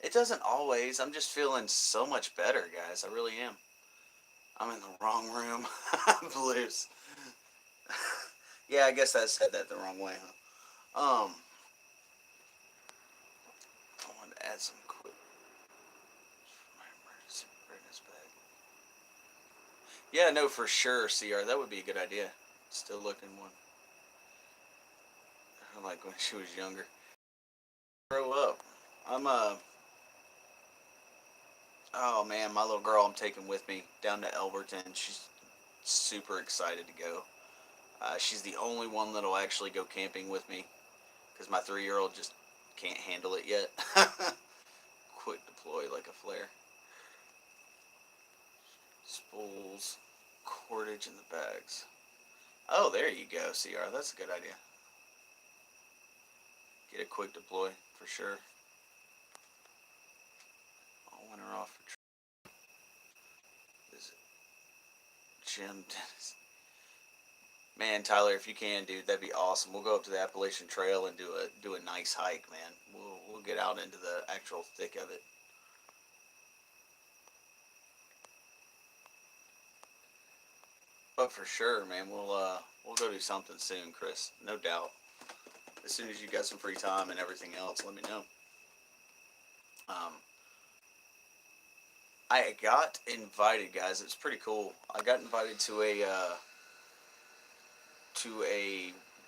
It doesn't always. I'm just feeling so much better, guys. I really am. I'm in the wrong room. Blues. Yeah, I guess I said that the wrong way, huh? I want to add some quick my emergency preparedness bag. Yeah, no, for sure, CR. That would be a good idea. Still looking one. Like when she was younger. Grow up. I'm Oh man, my little girl I'm taking with me down to Elberton. She's super excited to go. She's the only one that'll actually go camping with me because my 3-year-old just can't handle it yet. Quick deploy like a flare. Spools, cordage in the bags. Oh, there you go, CR. That's a good idea. Get a quick deploy for sure. All winter off for visit Jim Dennis. Man, Tyler, if you can, dude, that'd be awesome. We'll go up to the Appalachian Trail and do a nice hike, man. We'll get out into the actual thick of it. But for sure, man, we'll go do something soon, Chris. No doubt. As soon as you got some free time and everything else, let me know. Um, I got invited, guys. It's pretty cool. I got invited to a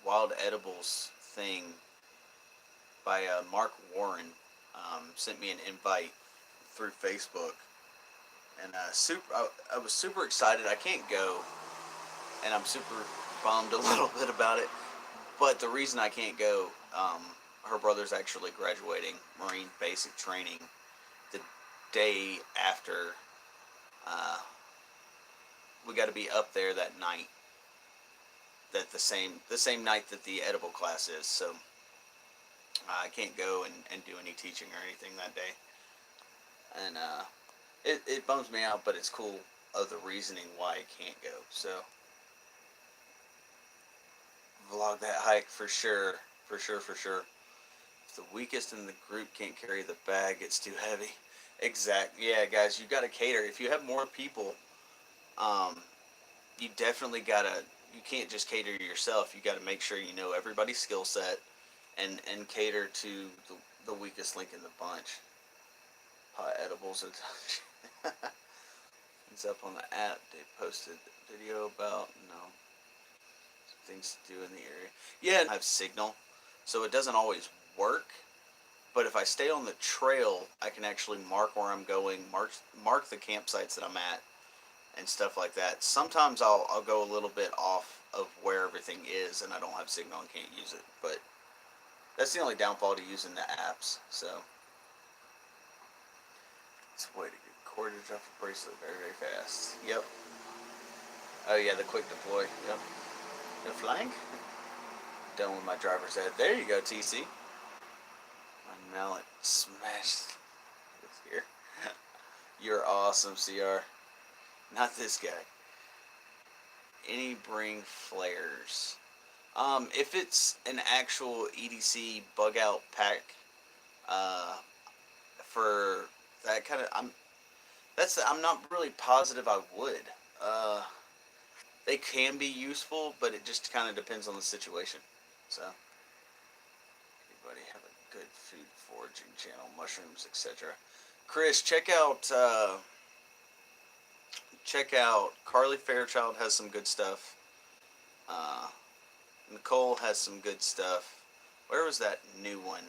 wild edibles thing by Mark Warren. Sent me an invite through Facebook, and I was super excited. I can't go, and I'm super bummed a little bit about it. But the reason I can't go, her brother's actually graduating Marine basic training the day after. Uh, we got to be up there that night. That the same night that the edible class is. So I can't go and do any teaching or anything that day. And it bums me out, but it's cool of the reasoning why I can't go. So vlog that hike for sure, for sure, for sure. If the weakest in the group can't carry the bag, it's too heavy. Exactly. Yeah, guys, you got to cater. If you have more people, um, you definitely gotta. You can't just cater to yourself. You got to make sure you know everybody's skill set, and cater to the weakest link in the bunch. Pot edibles. It's up on the app. They posted a video about things to do in the area. Yeah, I have signal, so it doesn't always work. But if I stay on the trail, I can actually mark where I'm going, mark the campsites that I'm at, and stuff like that. Sometimes I'll go a little bit off of where everything is, and I don't have signal and can't use it. But that's the only downfall to using the apps. So it's a way to get cordage off a bracelet very, very fast. Yep. Oh yeah, the quick deploy. Yep. The flank. Done with my driver's ed. There you go, TC. My mallet smashed here. You're awesome, CR. Not this guy. Any bring flares? If it's an actual EDC bug out pack, for that kind of, I'm not really positive I would. They can be useful, but it just kind of depends on the situation. So, everybody have a good food foraging channel, mushrooms, etc. Chris, check out Carly Fairchild has some good stuff. Nicole has some good stuff. Where was that new one?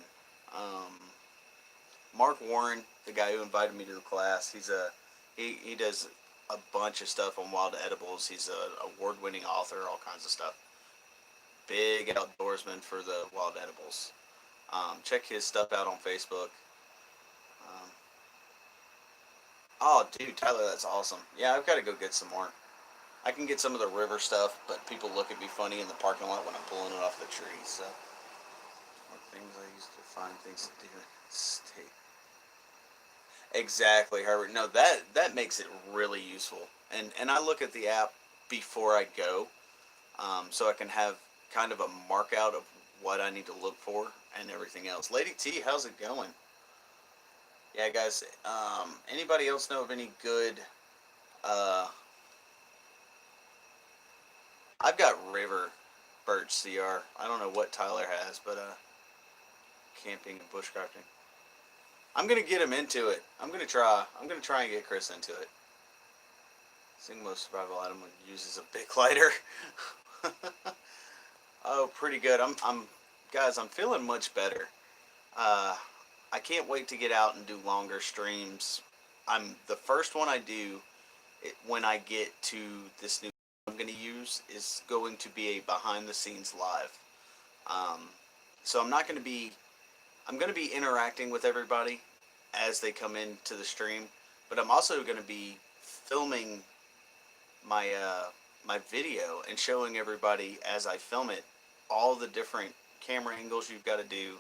Mark Warren, the guy who invited me to the class, he does a bunch of stuff on wild edibles. He's an award-winning author, all kinds of stuff. Big outdoorsman for the wild edibles. Check his stuff out on Facebook. Oh, dude, Tyler, that's awesome. Yeah, I've got to go get some more. I can get some of the river stuff, but people look at me funny in the parking lot when I'm pulling it off the tree. So, more things I used to find things to do in the state. Exactly, Herbert. No, that makes it really useful. And I look at the app before I go, so I can have kind of a mark out of what I need to look for and everything else. Lady T, how's it going? Yeah, guys. Anybody else know of any good? I've got River Birch CR. I don't know what Tyler has, but camping and bushcrafting. I'm gonna get him into it. I'm gonna try and get Chris into it. Single most survival item uses a big lighter. Oh, pretty good. Guys, I'm feeling much better. I can't wait to get out and do longer streams. The first one I do when I get to this new I'm going to use is going to be a behind the scenes live. So I'm going to be interacting with everybody as they come into the stream, but I'm also going to be filming my my video and showing everybody as I film it all the different camera angles you've got to do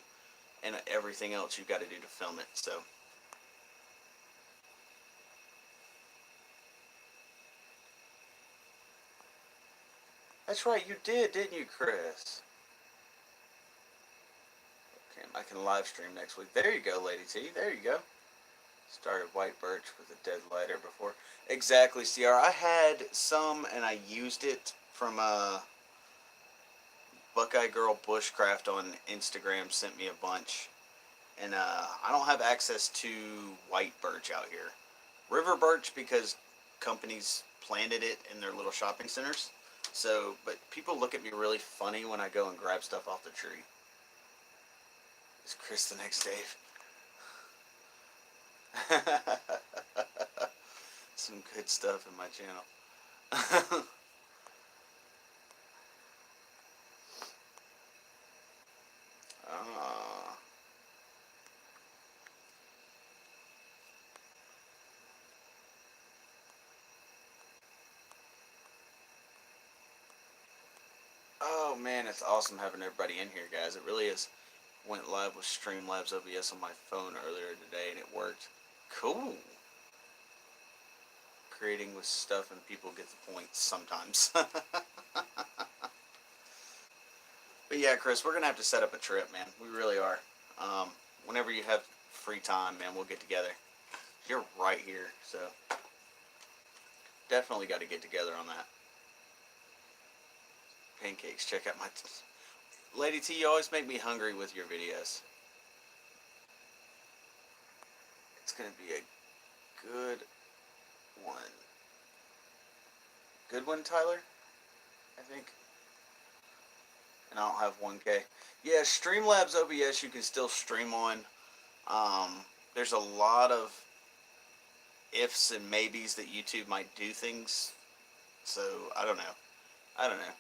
and everything else you've got to do to film it. So that's right, you did, didn't you, Chris? Okay, I can live stream next week. There you go, Lady T. There you go. Started white birch with a dead lighter before. Exactly, CR. I had some and I used it from Buckeye Girl Bushcraft on Instagram sent me a bunch. And I don't have access to white birch out here. River birch because companies planted it in their little shopping centers. So, but people look at me really funny when I go and grab stuff off the tree. Is Chris the next Dave? Some good stuff in my channel. Oh man, it's awesome having everybody in here, guys. It really is. Went live with Streamlabs OBS on my phone earlier today and it worked. Cool. Creating with stuff and people get the points sometimes. But yeah, Chris, we're going to have to set up a trip, man. We really are. Whenever you have free time, man, we'll get together. You're right here, so definitely got to get together on that. Pancakes, check out my... Lady T, you always make me hungry with your videos. It's going to be a good one. Good one, Tyler, I think. And I don't have 1K. Yeah, Streamlabs OBS you can still stream on. There's a lot of ifs and maybes that YouTube might do things. So I don't know. I don't know.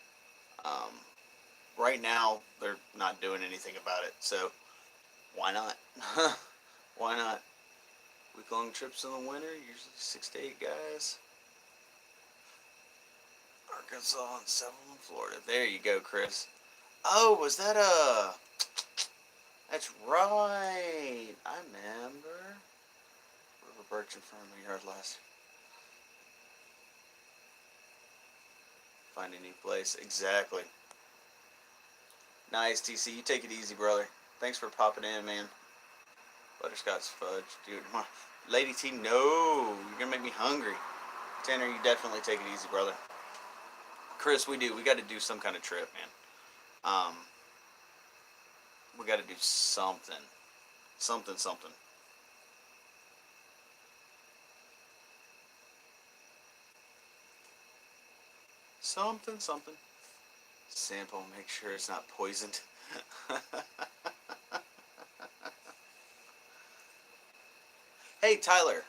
Right now they're not doing anything about it. So why not? Why not? Week-long trips in the winter, usually 6 to 8 guys. Arkansas and 7 in Florida. There you go, Chris. Oh, was that a... That's right. I remember. River birch in front of my yard last. Find a new place. Exactly. Nice, TC. You take it easy, brother. Thanks for popping in, man. Butterscotch fudge. Dude, Lady T, no. You're going to make me hungry. Tanner, you definitely take it easy, brother. Chris, we got to do some kind of trip, man. We got to do something. Something. Something. Sample, make sure it's not poisoned. Hey, Tyler,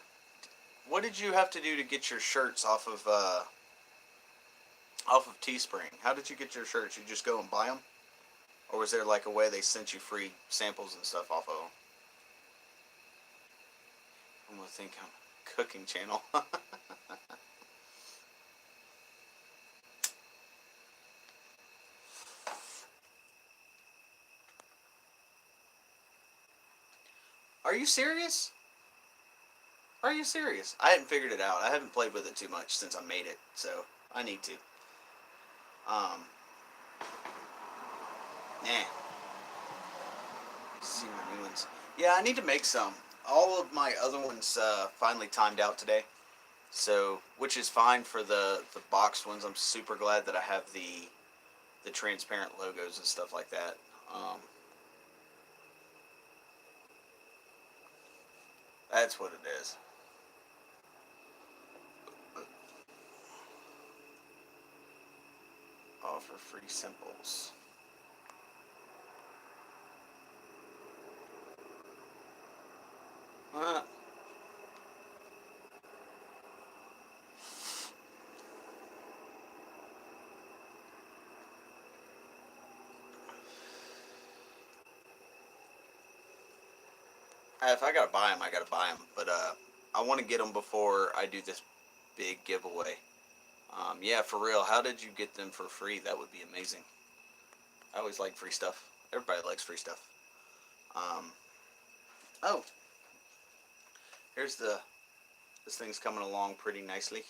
what did you have to do to get your shirts off of Teespring? How did you get your shirts? You just go and buy them? Or was there like a way they sent you free samples and stuff off of them? I'm going to think I'm a cooking channel. Are you serious? Are you serious? I hadn't figured it out. I haven't played with it too much since I made it, so I need to. See my new ones. Yeah, I need to make some. All of my other ones finally timed out today, so which is fine for the boxed ones. I'm super glad that I have the transparent logos and stuff like that. That's what it is. Offer free samples. If I gotta buy them, I gotta buy them. But I want to get them before I do this big giveaway. Yeah, for real. How did you get them for free? That would be amazing. I always like free stuff. Everybody likes free stuff. Oh, here's this thing's coming along pretty nicely.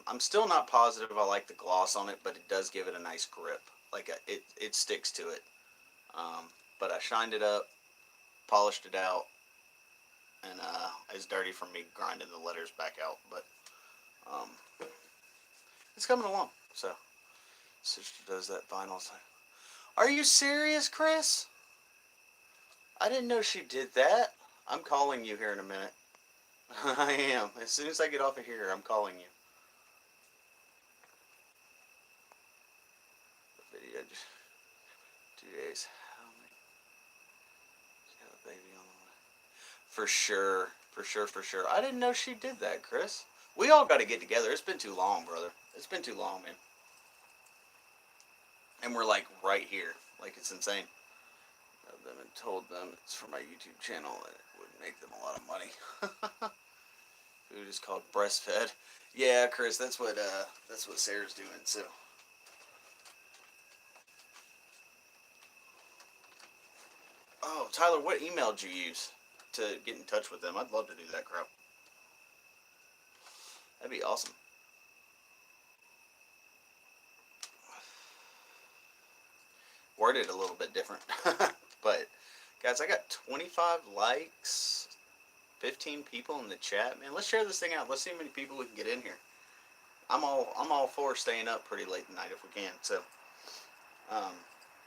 I'm still not positive I like the gloss on it, but it does give it a nice grip. Like it sticks to it. But I shined it up, polished it out, and it's dirty from me grinding the letters back out. But it's coming along. So sister does that vinyl thing. Are you serious, Chris? I didn't know she did that. I'm calling you here in a minute. I am. As soon as I get off of here, I'm calling you. The video just 2 days. How many? Got a baby on the way. For sure. I didn't know she did that, Chris. We all got to get together. It's been too long, brother. It's been too long, man. And we're like right here. Like it's insane. I've them and told them it's for my YouTube channel and it would make them a lot of money. Food is called breastfed. Yeah, Chris, that's what Sarah's doing. So. Oh, Tyler, what email did you use to get in touch with them? I'd love to do that crap. That'd be awesome. Worded a little bit different. But, guys, I got 25 likes, 15 people in the chat. Man, let's share this thing out. Let's see how many people we can get in here. I'm all for staying up pretty late tonight if we can. So,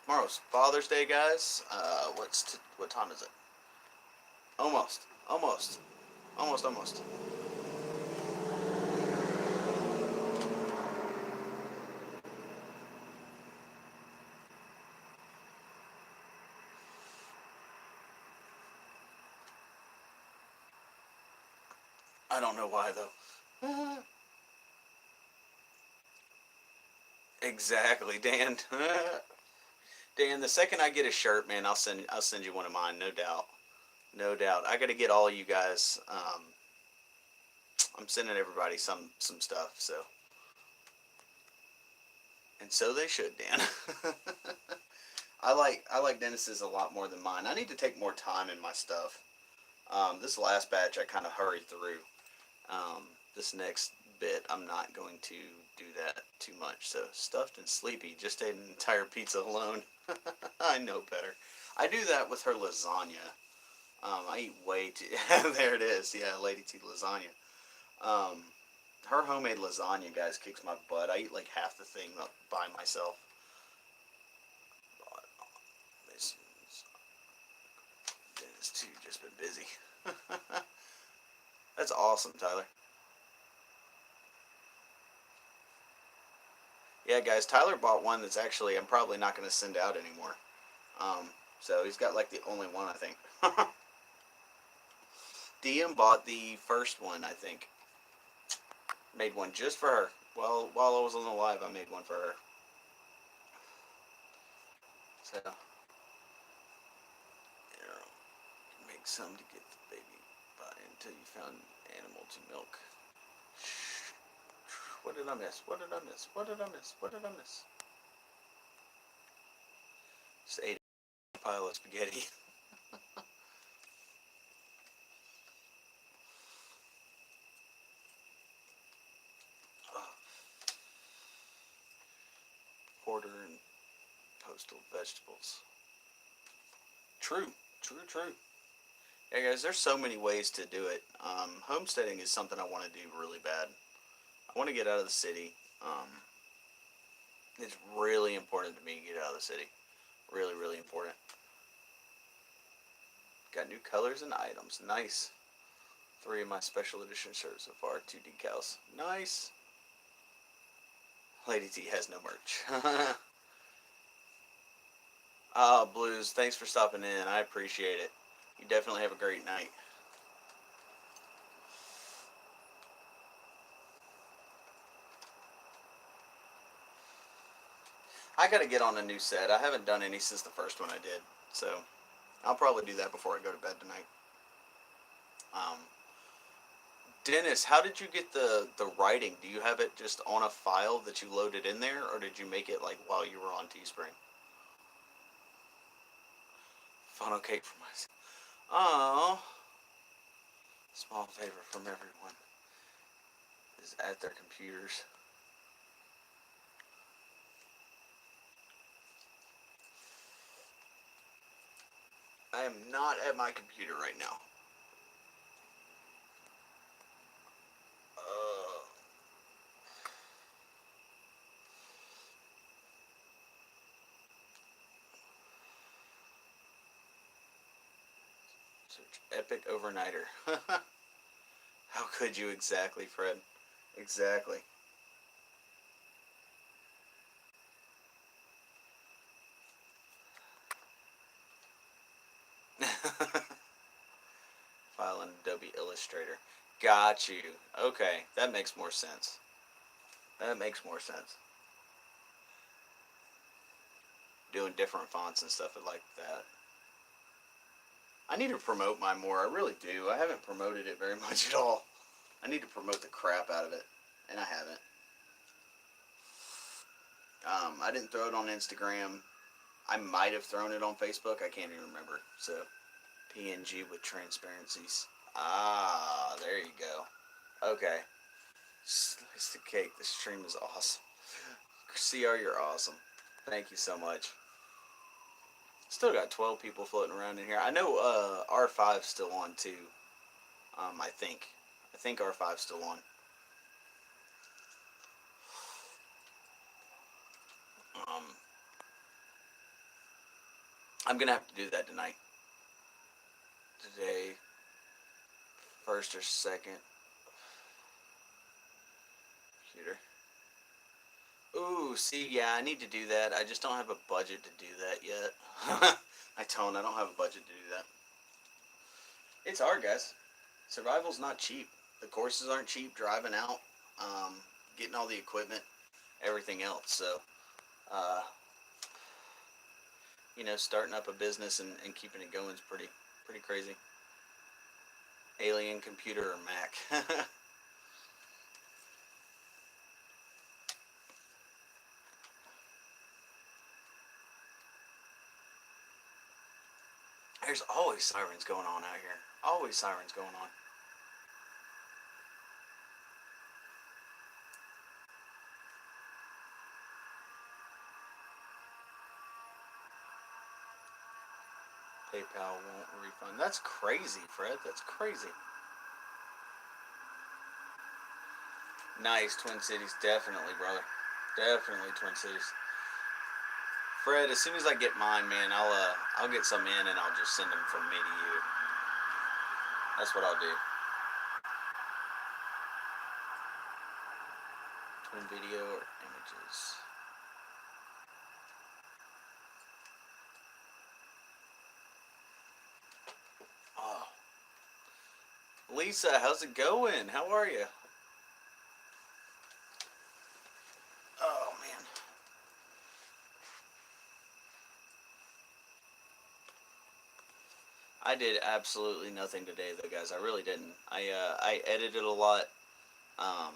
tomorrow's Father's Day, guys. What time is it? Almost. Almost. Almost, almost. I don't know why though. Exactly, Dan. Dan, the second I get a shirt, man, I'll send you one of mine, no doubt. No doubt. I got to get all you guys. I'm sending everybody some stuff. So, and so they should, Dan. I like Dennis's a lot more than mine. I need to take more time in my stuff. This last batch I kind of hurried through. Um, this next bit I'm not going to do that too much. So stuffed and sleepy just ate an entire pizza alone. I know better. I do that with her lasagna. I eat way too. There it is. Yeah, Lady T lasagna. Um, her homemade lasagna, guys, kicks my butt. I eat like half the thing by myself. This Dennis too just been busy. That's awesome, Tyler. Yeah, guys, Tyler bought one that's actually I'm probably not going to send out anymore. Um, so he's got like the only one I think. DM bought the first one I think. Made one just for her. While I was on the live, I made one for her. So you know, make some to get the baby by until you found an animal to milk. What did I miss? What did I miss? What did I miss? What did I miss? Just ate a pile of spaghetti. Oh, quarter and postal vegetables. True, true, true. Yeah, guys, there's so many ways to do it. Homesteading is something I want to do really bad. I want to get out of the city. Um, it's really important to me to get out of the city. Really, really important. Got new colors and items. Nice. 3 of my special edition shirts so far. 2 decals. Nice. Lady T has no merch. Oh, Blues, thanks for stopping in. I appreciate it. You definitely have a great night. I gotta get on a new set. I haven't done any since the first one I did. So I'll probably do that before I go to bed tonight. Um, Dennis, how did you get the writing? Do you have it just on a file that you loaded in there, or did you make it like while you were on Teespring? Funnel cake for myself. Oh, small favor from everyone is at their computers. I am not at my computer right now. Uh, Search Epic Overnighter. How could you exactly, Fred? Exactly. File in Adobe Illustrator. Got you. Okay, that makes more sense. That makes more sense. Doing different fonts and stuff like that. I need to promote mine more. I really do. I haven't promoted it very much at all. I need to promote the crap out of it, and I haven't. I didn't throw it on Instagram. I might have thrown it on Facebook. I can't even remember. So, PNG with transparencies. Ah, there you go. Okay. Slice the cake. The stream is awesome. CR, you're awesome. Thank you so much. Still got 12 people floating around in here. I know R5's still on too. I think. I think R5's still on. Um, I'm gonna have to do that tonight. Today, First or second. Computer. Ooh, see, yeah, I need to do that. I just don't have a budget to do that yet. I don't have a budget to do that. It's hard, guys. Survival's not cheap. The courses aren't cheap. Driving out, um, getting all the equipment, everything else. So, uh, starting up a business and keeping it going is pretty crazy. Alien computer or Mac? There's always sirens going on out here. Always sirens going on. PayPal won't refund. That's crazy, Fred. That's crazy. Nice, Twin Cities. Definitely, brother. Definitely Twin Cities. Fred, as soon as I get mine, man, I'll get some in and I'll just send them from me to you. That's what I'll do. Twin video or images. Oh. Lisa, how's it going? How are you? Oh, man. I did absolutely nothing today, though, guys. I really didn't. I edited a lot. Um,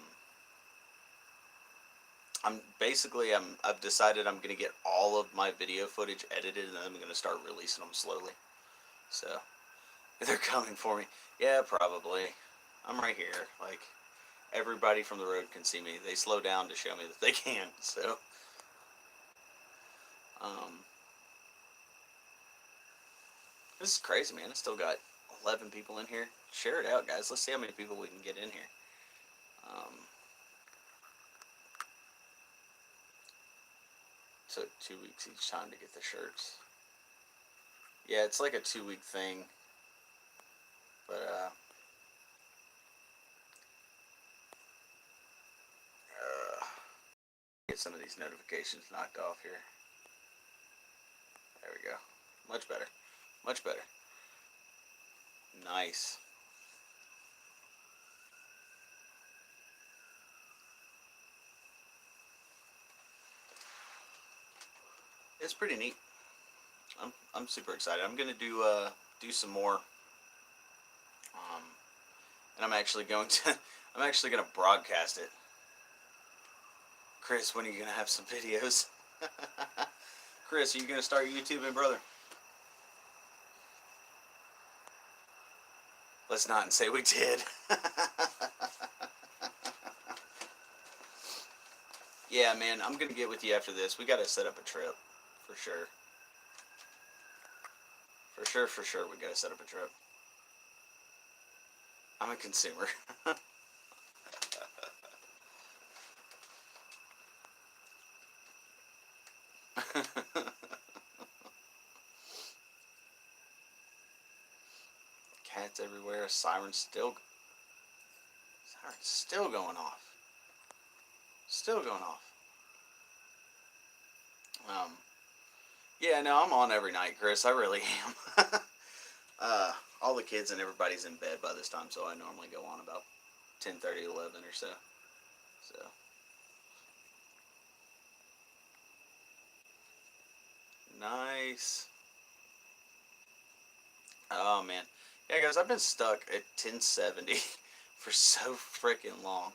I've decided I'm gonna get all of my video footage edited, and then I'm gonna start releasing them slowly. So they're coming for me. Yeah, probably. I'm right here. Like, everybody from the road can see me. They slow down to show me that they can. So, um, this is crazy, man. I still got 11 people in here. Share it out, guys. Let's see how many people we can get in here. Took 2 weeks each time to get the shirts. Yeah, it's like a 2-week thing. But, get some of these notifications knocked off here. There we go. Much better. Much better. Nice. It's pretty neat. I'm super excited. I'm gonna do some more. And I'm actually going to broadcast it. Chris, when are you gonna have some videos? Chris, are you gonna start YouTubing, brother? Let's not say we did. Yeah, man, I'm gonna get with you after this. We gotta set up a trip, for sure. For sure, we gotta set up a trip. I'm a consumer. Cats everywhere. Siren's still going off. Still going off. Yeah, no, I'm on every night, Chris. I really am. All the kids and everybody's in bed by this time, so I normally go on about 10:30, 11 or so. So. Nice. Oh, man. Yeah, guys, I've been stuck at 1070 for so freaking long.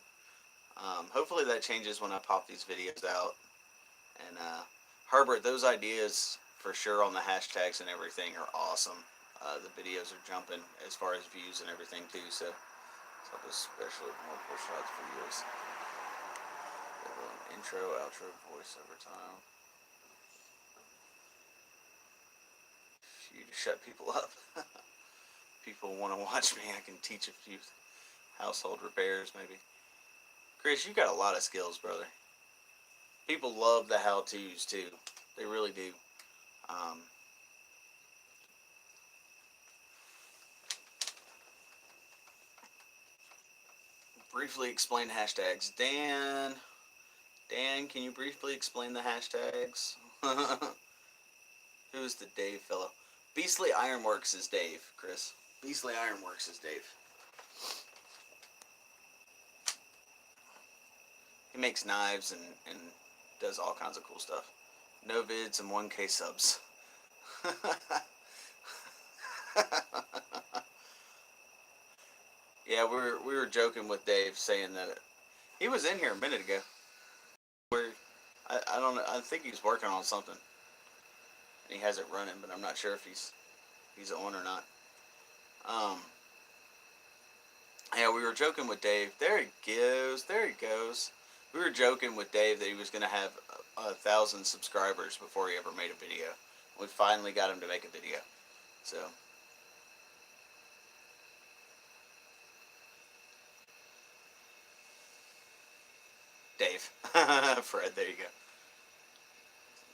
Hopefully that changes when I pop these videos out. And, Herbert, those ideas for sure on the hashtags and everything are awesome. The videos are jumping as far as views and everything, too, so especially multiple shots for you. Intro, outro, voiceover time. You to shut people up. People want to watch me. I can teach a few household repairs, maybe. Chris, you got a lot of skills, brother. People love the how-tos, too. They really do. Briefly explain hashtags. Dan, can you briefly explain the hashtags? Who's the Dave fellow? Beastly Ironworks is Dave, Chris. Beastly Ironworks is Dave. He makes knives and does all kinds of cool stuff. No vids and 1K subs. Yeah, we were joking with Dave, saying that he was in here a minute ago. Where I don't know. I think he's working on something, and he has it running, but I'm not sure if he's on or not. Um, yeah, we were joking with Dave. There he goes. There he goes. We were joking with Dave that he was going to have 1,000 subscribers before he ever made a video. We finally got him to make a video. So. Dave. Fred, there you go.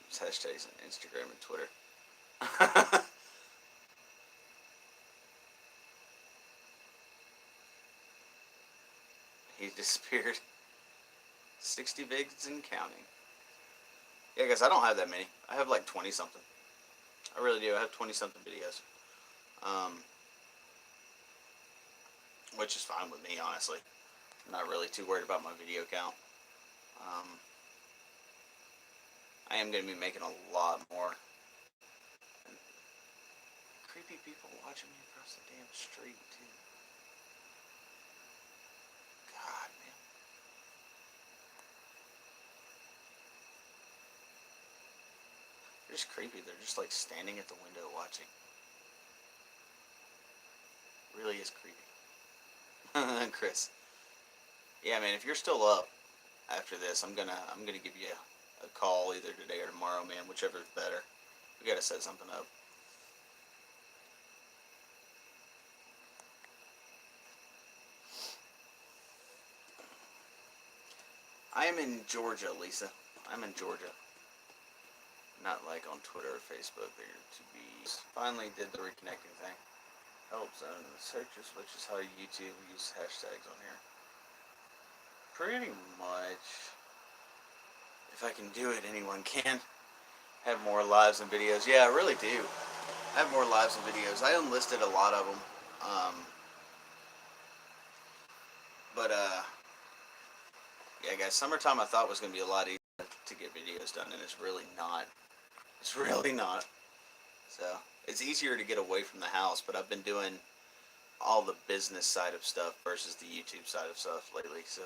Use hashtags on Instagram and Twitter. He disappeared. 60 vids and counting. Yeah, guys, I don't have that many. I have like 20 something. I really do. I have 20 something videos. Which is fine with me, honestly. I'm not really too worried about my video count. I am going to be making a lot more. And creepy people watching me across the damn street, too. God, man. They're just creepy. They're just like standing at the window watching. Really is creepy. Chris. Yeah, man, if you're still up after this, I'm gonna give you a call either today or tomorrow, man, whichever is better. We gotta set something up. I am in Georgia, Lisa. I'm in Georgia. Not like on Twitter or Facebook. They're to be. Finally did the reconnecting thing. Help zone in the searches, which is how YouTube uses hashtags on here. Pretty much. If I can do it, anyone can. Have more lives and videos. Yeah, I really do. I have more lives and videos. I unlisted a lot of them. But, yeah, guys, summertime I thought was going to be a lot easier to get videos done, and it's really not. It's really not. So, it's easier to get away from the house, but I've been doing all the business side of stuff versus the YouTube side of stuff lately, so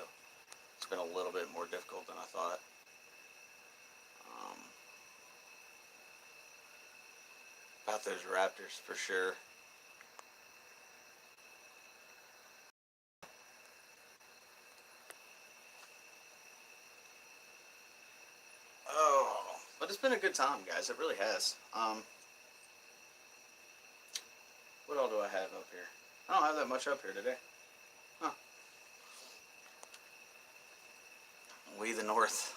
it's been a little bit more difficult than I thought. About those Raptors, for sure. Oh, but it's been a good time, guys. It really has. What all do I have up here? I don't have that much up here today. Huh. We the North.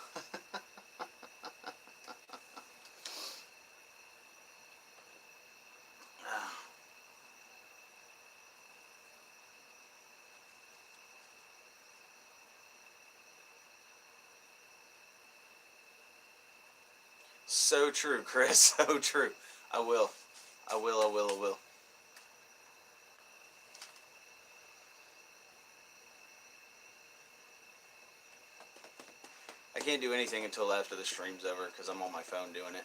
So true, Chris. So true. I will. I will. I will. I will. I can't do anything until after the stream's over because I'm on my phone doing it.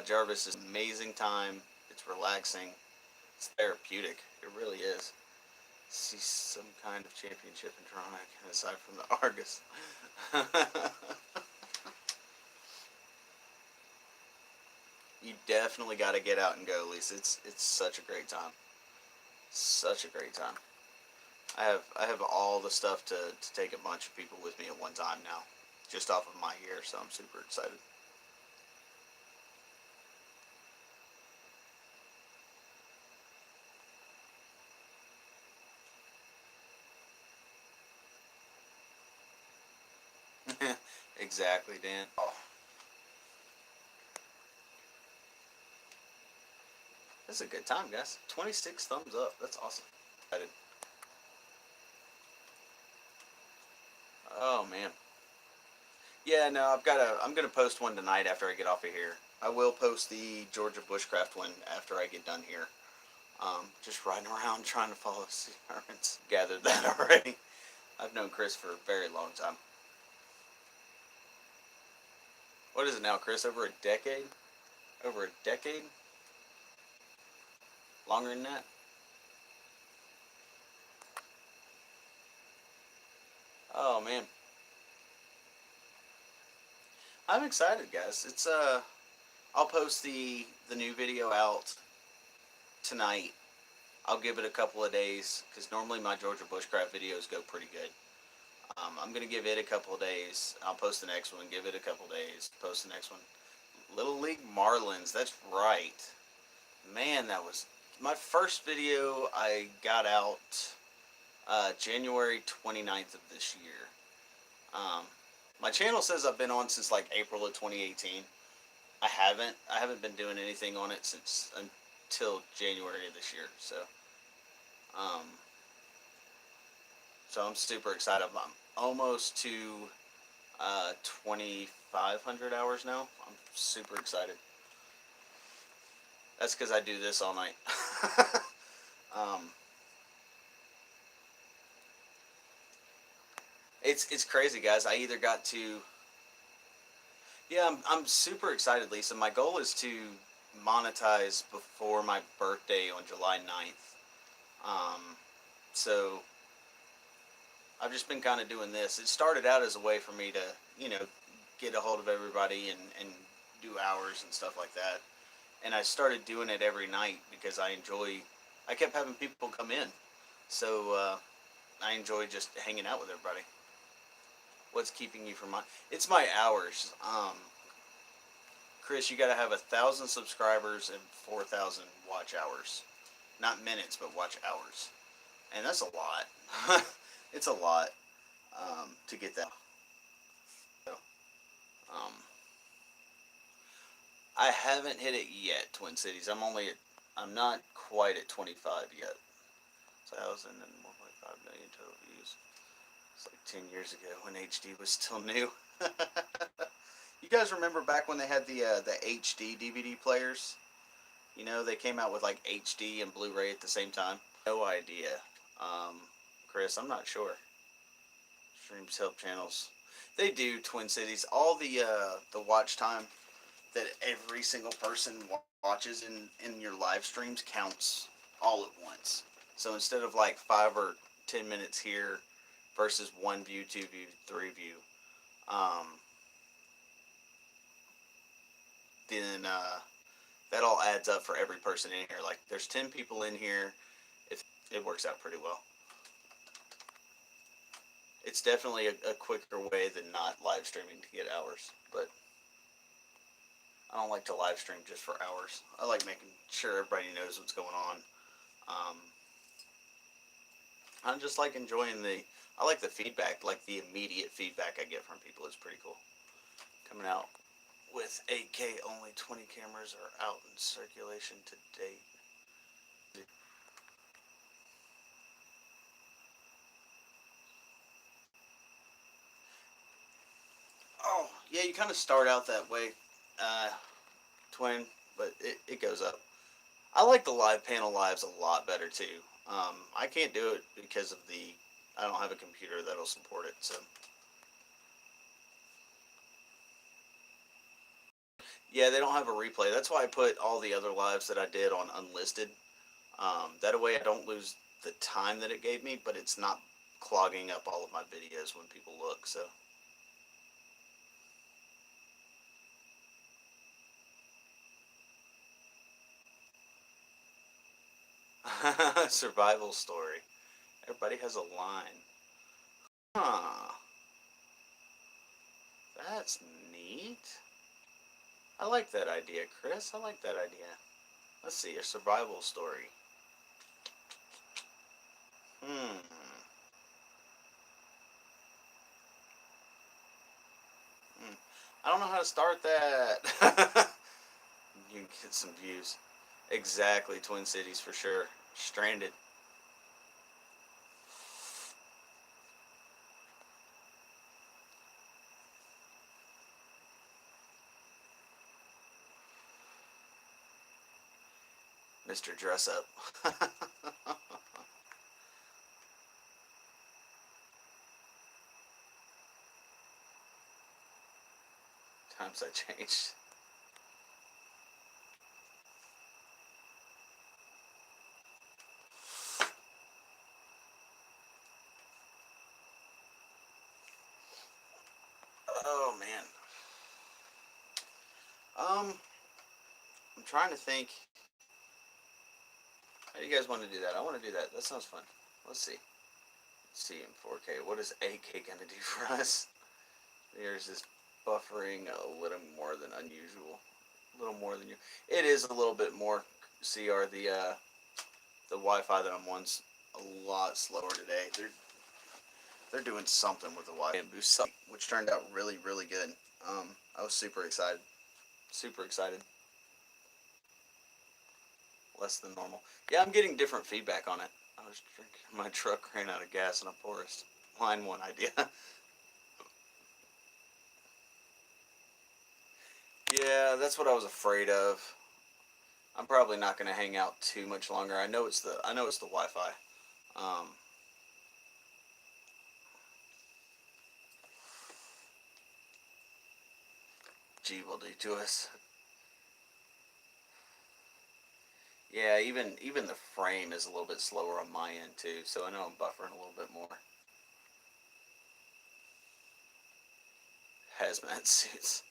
Jarvis is amazing time. It's relaxing. It's therapeutic. It really is. See some kind of championship in Toronto aside from the Argus. You definitely got to get out and go, Lisa. It's such a great time. Such a great time. I have all the stuff to take a bunch of people with me at one time now, just off of my year, so I'm super excited. Exactly, Dan. Oh. That's a good time, guys. 26 thumbs up. That's awesome. Oh man. Yeah, no, I'm gonna post one tonight after I get off of here. I will post the Georgia bushcraft one after I get done here. Just riding around trying to follow sermons. Gathered that already. I've known Chris for a very long time. What is it now, Chris? Over a decade? Over a decade? Longer than that? Oh man, I'm excited, guys. I'll post the new video out tonight. I'll give it a couple of days because normally my Georgia bushcraft videos go pretty good. I'm gonna give it a couple of days. I'll post the next one. Give it a couple of days. Post the next one. Little League Marlins. That's right. Man, that was my first video. I got out January 29th of this year. Um, my channel says I've been on since like April of 2018. I haven't. I haven't been doing anything on it since until January of this year. Um, so I'm super excited. I'm almost to 2,500 hours now. I'm super excited. That's because I do this all night. um, it's crazy, guys. I either got to yeah, I'm super excited, Lisa. My goal is to monetize before my birthday on July 9th. Um, so I've just been kind of doing this. It started out as a way for me to, you know, get a hold of everybody and do hours and stuff like that. And I started doing it every night because I kept having people come in. So I enjoy just hanging out with everybody. What's keeping you from my? It's my hours. Chris, you got to have 1,000 subscribers and 4,000 watch hours, not minutes, but watch hours, and that's a lot. It's a lot to get that. So, um, I haven't hit it yet, Twin Cities. I'm not quite at 25 yet. 1,000 and 1.5 million total views. It's like 10 years ago when HD was still new. You guys remember back when they had the HD DVD players? You know, they came out with like HD and Blu-ray at the same time. No idea, um, Chris. I'm not sure. Streams help channels. They do, Twin Cities. All the watch time that every single person watches in your live streams counts all at once. So instead of like 5 or 10 minutes here versus one view, two view, three view, um, then that all adds up for every person in here. Like there's 10 people in here. It works out pretty well. It's definitely a quicker way than not live streaming to get hours, but I don't like to live stream just for hours. I like making sure everybody knows what's going on. Um, I'm just like enjoying I like the feedback, like the immediate feedback I get from people is pretty cool. Coming out with 8K, only 20 cameras are out in circulation to date. Oh, yeah, you kind of start out that way, uh, Twin, but it goes up. I like the live panel lives a lot better too. I can't do it because of I don't have a computer that'll support it. So yeah, they don't have a replay. That's why I put all the other lives that I did on unlisted. That way I don't lose the time that it gave me, but it's not clogging up all of my videos when people look. So survival story. Everybody has a line. Huh. That's neat. I like that idea, Chris. I like that idea. Let's see, a survival story. Hmm. I don't know how to start that. You can get some views. Exactly, Twin Cities for sure. Stranded. Mr. Dress Up. Times I changed. Oh man. I'm trying to think. How do you guys want to do that? I want to do that. That sounds fun. Let's see. Let's see in 4K. What is 8K gonna do for us? There's this buffering a little more than unusual. A little more than you. It is a little bit more. CR the Wi-Fi that I'm on's a lot slower today. They're doing something with the Wi-Fi boost, which turned out really good. I was super excited. Super excited. Less than normal. Yeah, I'm getting different feedback on it. I was drinking. My truck ran out of gas in a forest. Line one idea. Yeah, that's what I was afraid of. I'm probably not going to hang out too much longer. I know it's the Wi-Fi. Um, G will do to us. Yeah, even the frame is a little bit slower on my end too, so I know I'm buffering a little bit more. Hazmat suits.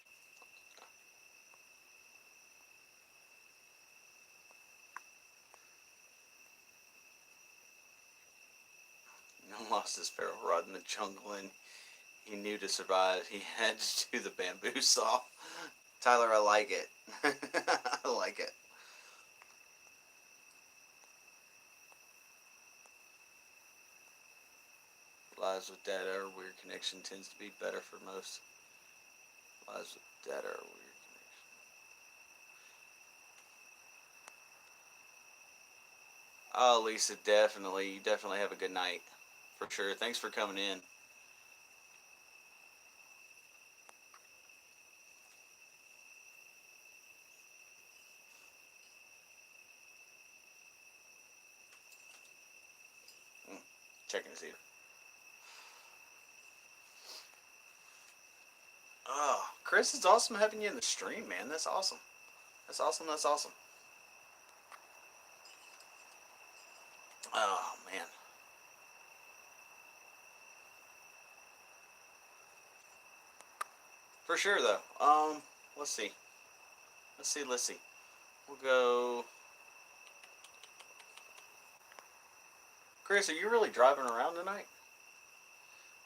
No lost his ferro rod in the jungle, and he knew to survive he had to do the bamboo saw. Tyler, I like it. I like it. Lives with data or weird connection tends to be better for most. Lives with data or weird connection. Oh, Lisa, definitely. You definitely have a good night. For sure. Thanks for coming in. Mm, checking to see. Oh, Chris, it's awesome having you in the stream, man. That's awesome. That's awesome. That's awesome. Oh, man. For sure, though. Let's see. Let's see. Let's see. We'll go. Chris, are you really driving around tonight?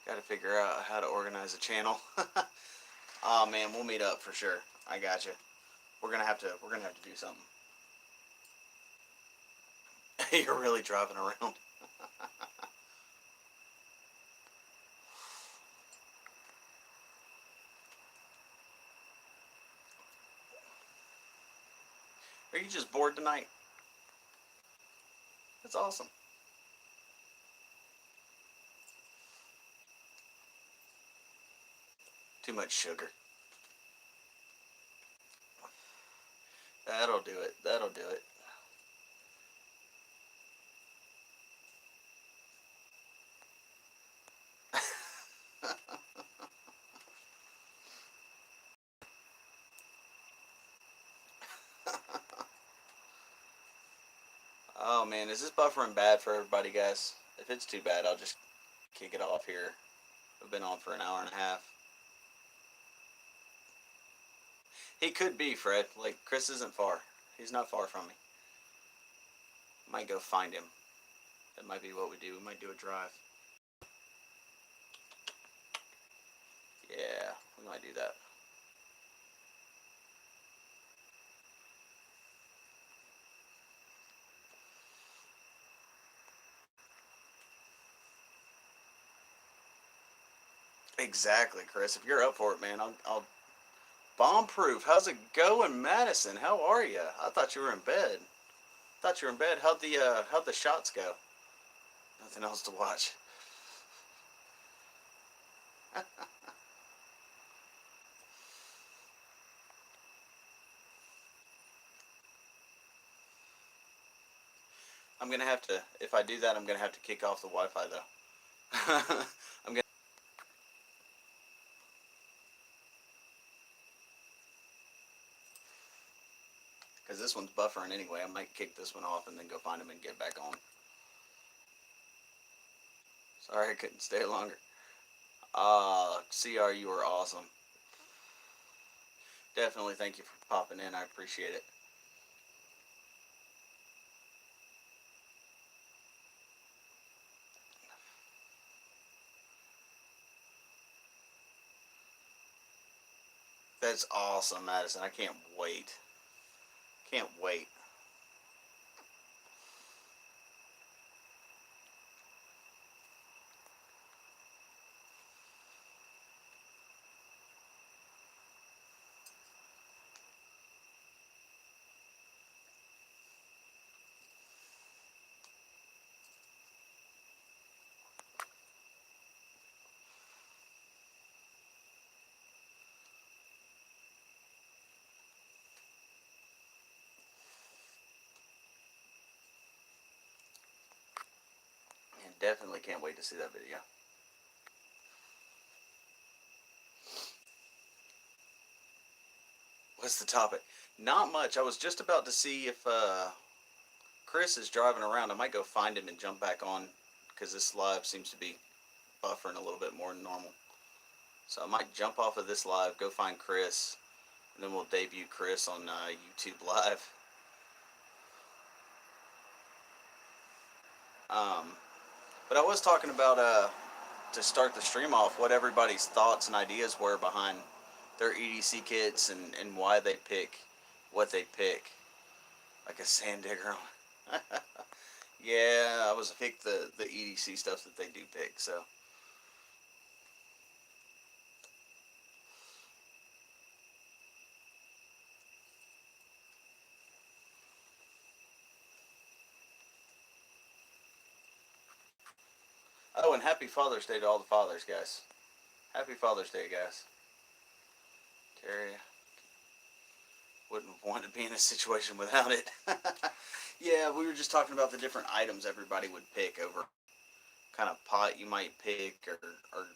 Got to figure out how to organize a channel. Oh man, we'll meet up for sure. I got you. We're gonna have to do something. You're really driving around. Are you just bored tonight? That's awesome. Too much sugar. That'll do it. That'll do it. Oh man, is this buffering bad for everybody, guys? If it's too bad, I'll just kick it off here. I've been on for an hour and a half. He could be, Fred. Like, Chris isn't far. He's not far from me. Might go find him. That might be what we do. We might do a drive. Yeah, we might do that. Exactly, Chris. If you're up for it, man, I'll bomb proof. How's it going, Madison? How are you? I thought you were in bed. Thought you were in bed. How'd the shots go? Nothing else to watch. I'm gonna have to. If I do that, I'm gonna have to kick off the Wi-Fi though. I'm gonna. Because this one's buffering anyway. I might kick this one off and then go find him and get back on. Sorry I couldn't stay longer. CR, you were awesome. Definitely thank you for popping in. I appreciate it. That's awesome, Madison. I can't wait. Can't wait. And definitely can't wait to see that video. What's the topic? Not much. I was just about to see if Chris is driving around. I might go find him and jump back on because this live seems to be buffering a little bit more than normal. So I might jump off of this live, go find Chris, and then we'll debut Chris on YouTube Live. But I was talking about to start the stream off what everybody's thoughts and ideas were behind their EDC kits and why they pick what they pick. Like a sand digger. Yeah, I was pick the EDC stuff that they do pick. So oh, and happy Father's Day to all the fathers, guys. Happy Father's Day, guys. Terry wouldn't want to be in a situation without it. Yeah, we were just talking about the different items everybody would pick over kind of pot you might pick or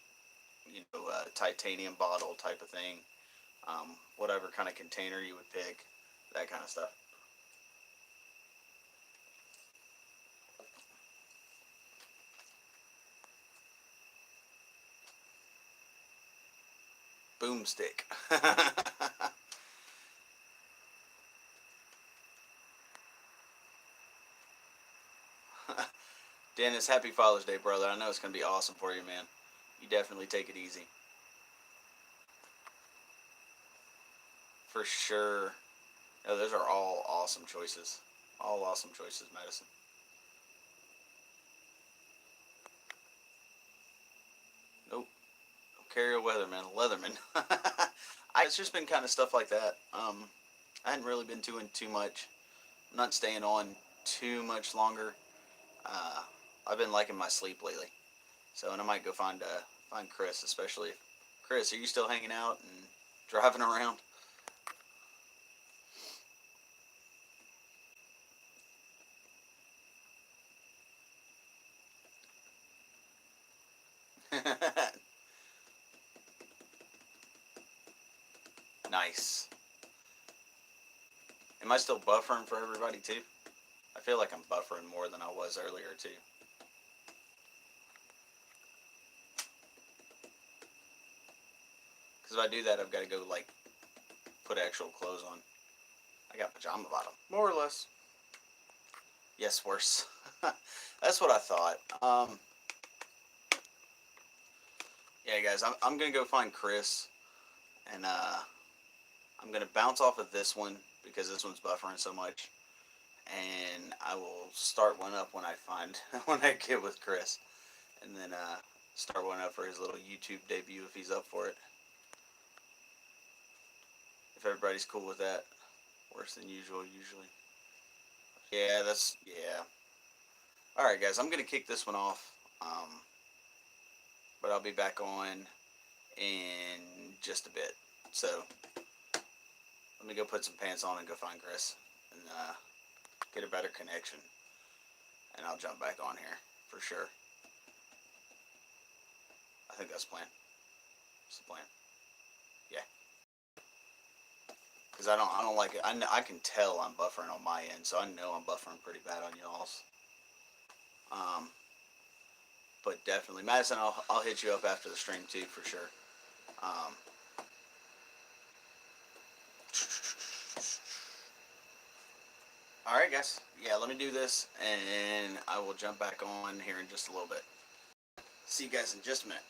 you know, titanium bottle type of thing. Whatever kind of container you would pick, that kind of stuff. Boomstick. Dennis, happy Father's Day, brother. I know it's going to be awesome for you, man. You definitely take it easy. For sure. No, those are all awesome choices. All awesome choices, Madison. Nope. Carry a Weatherman. Leatherman. It's just been kind of stuff like that. I hadn't really been doing too much. I'm not staying on too much longer. Uh, I've been liking my sleep lately. So, and I might go find Chris, especially if Chris, are you still hanging out and driving around? Nice. Am I still buffering for everybody too? I feel like I'm buffering more than I was earlier too. Because if I do that, I've got to go like put actual clothes on. I got pajama bottom, more or less. Yes, worse. That's what I thought. Yeah, guys, I'm gonna go find Chris, and I'm gonna bounce off of this one because this one's buffering so much, and I will start one up when I find when I get with Chris, and then start one up for his little YouTube debut if he's up for it. If everybody's cool with that, worse than usual usually. Yeah, that's yeah. All right, guys, I'm gonna kick this one off. But I'll be back on in just a bit. So let me go put some pants on and go find Chris and get a better connection, and I'll jump back on here for sure. I think that's the plan. That's the plan. Yeah, because I don't like it. I can tell I'm buffering on my end, so I know I'm buffering pretty bad on y'all's. Um, but definitely, Madison, I'll hit you up after the stream too for sure. Um, all right, guys. Yeah, let me do this, and I will jump back on here in just a little bit. See you guys in just a minute.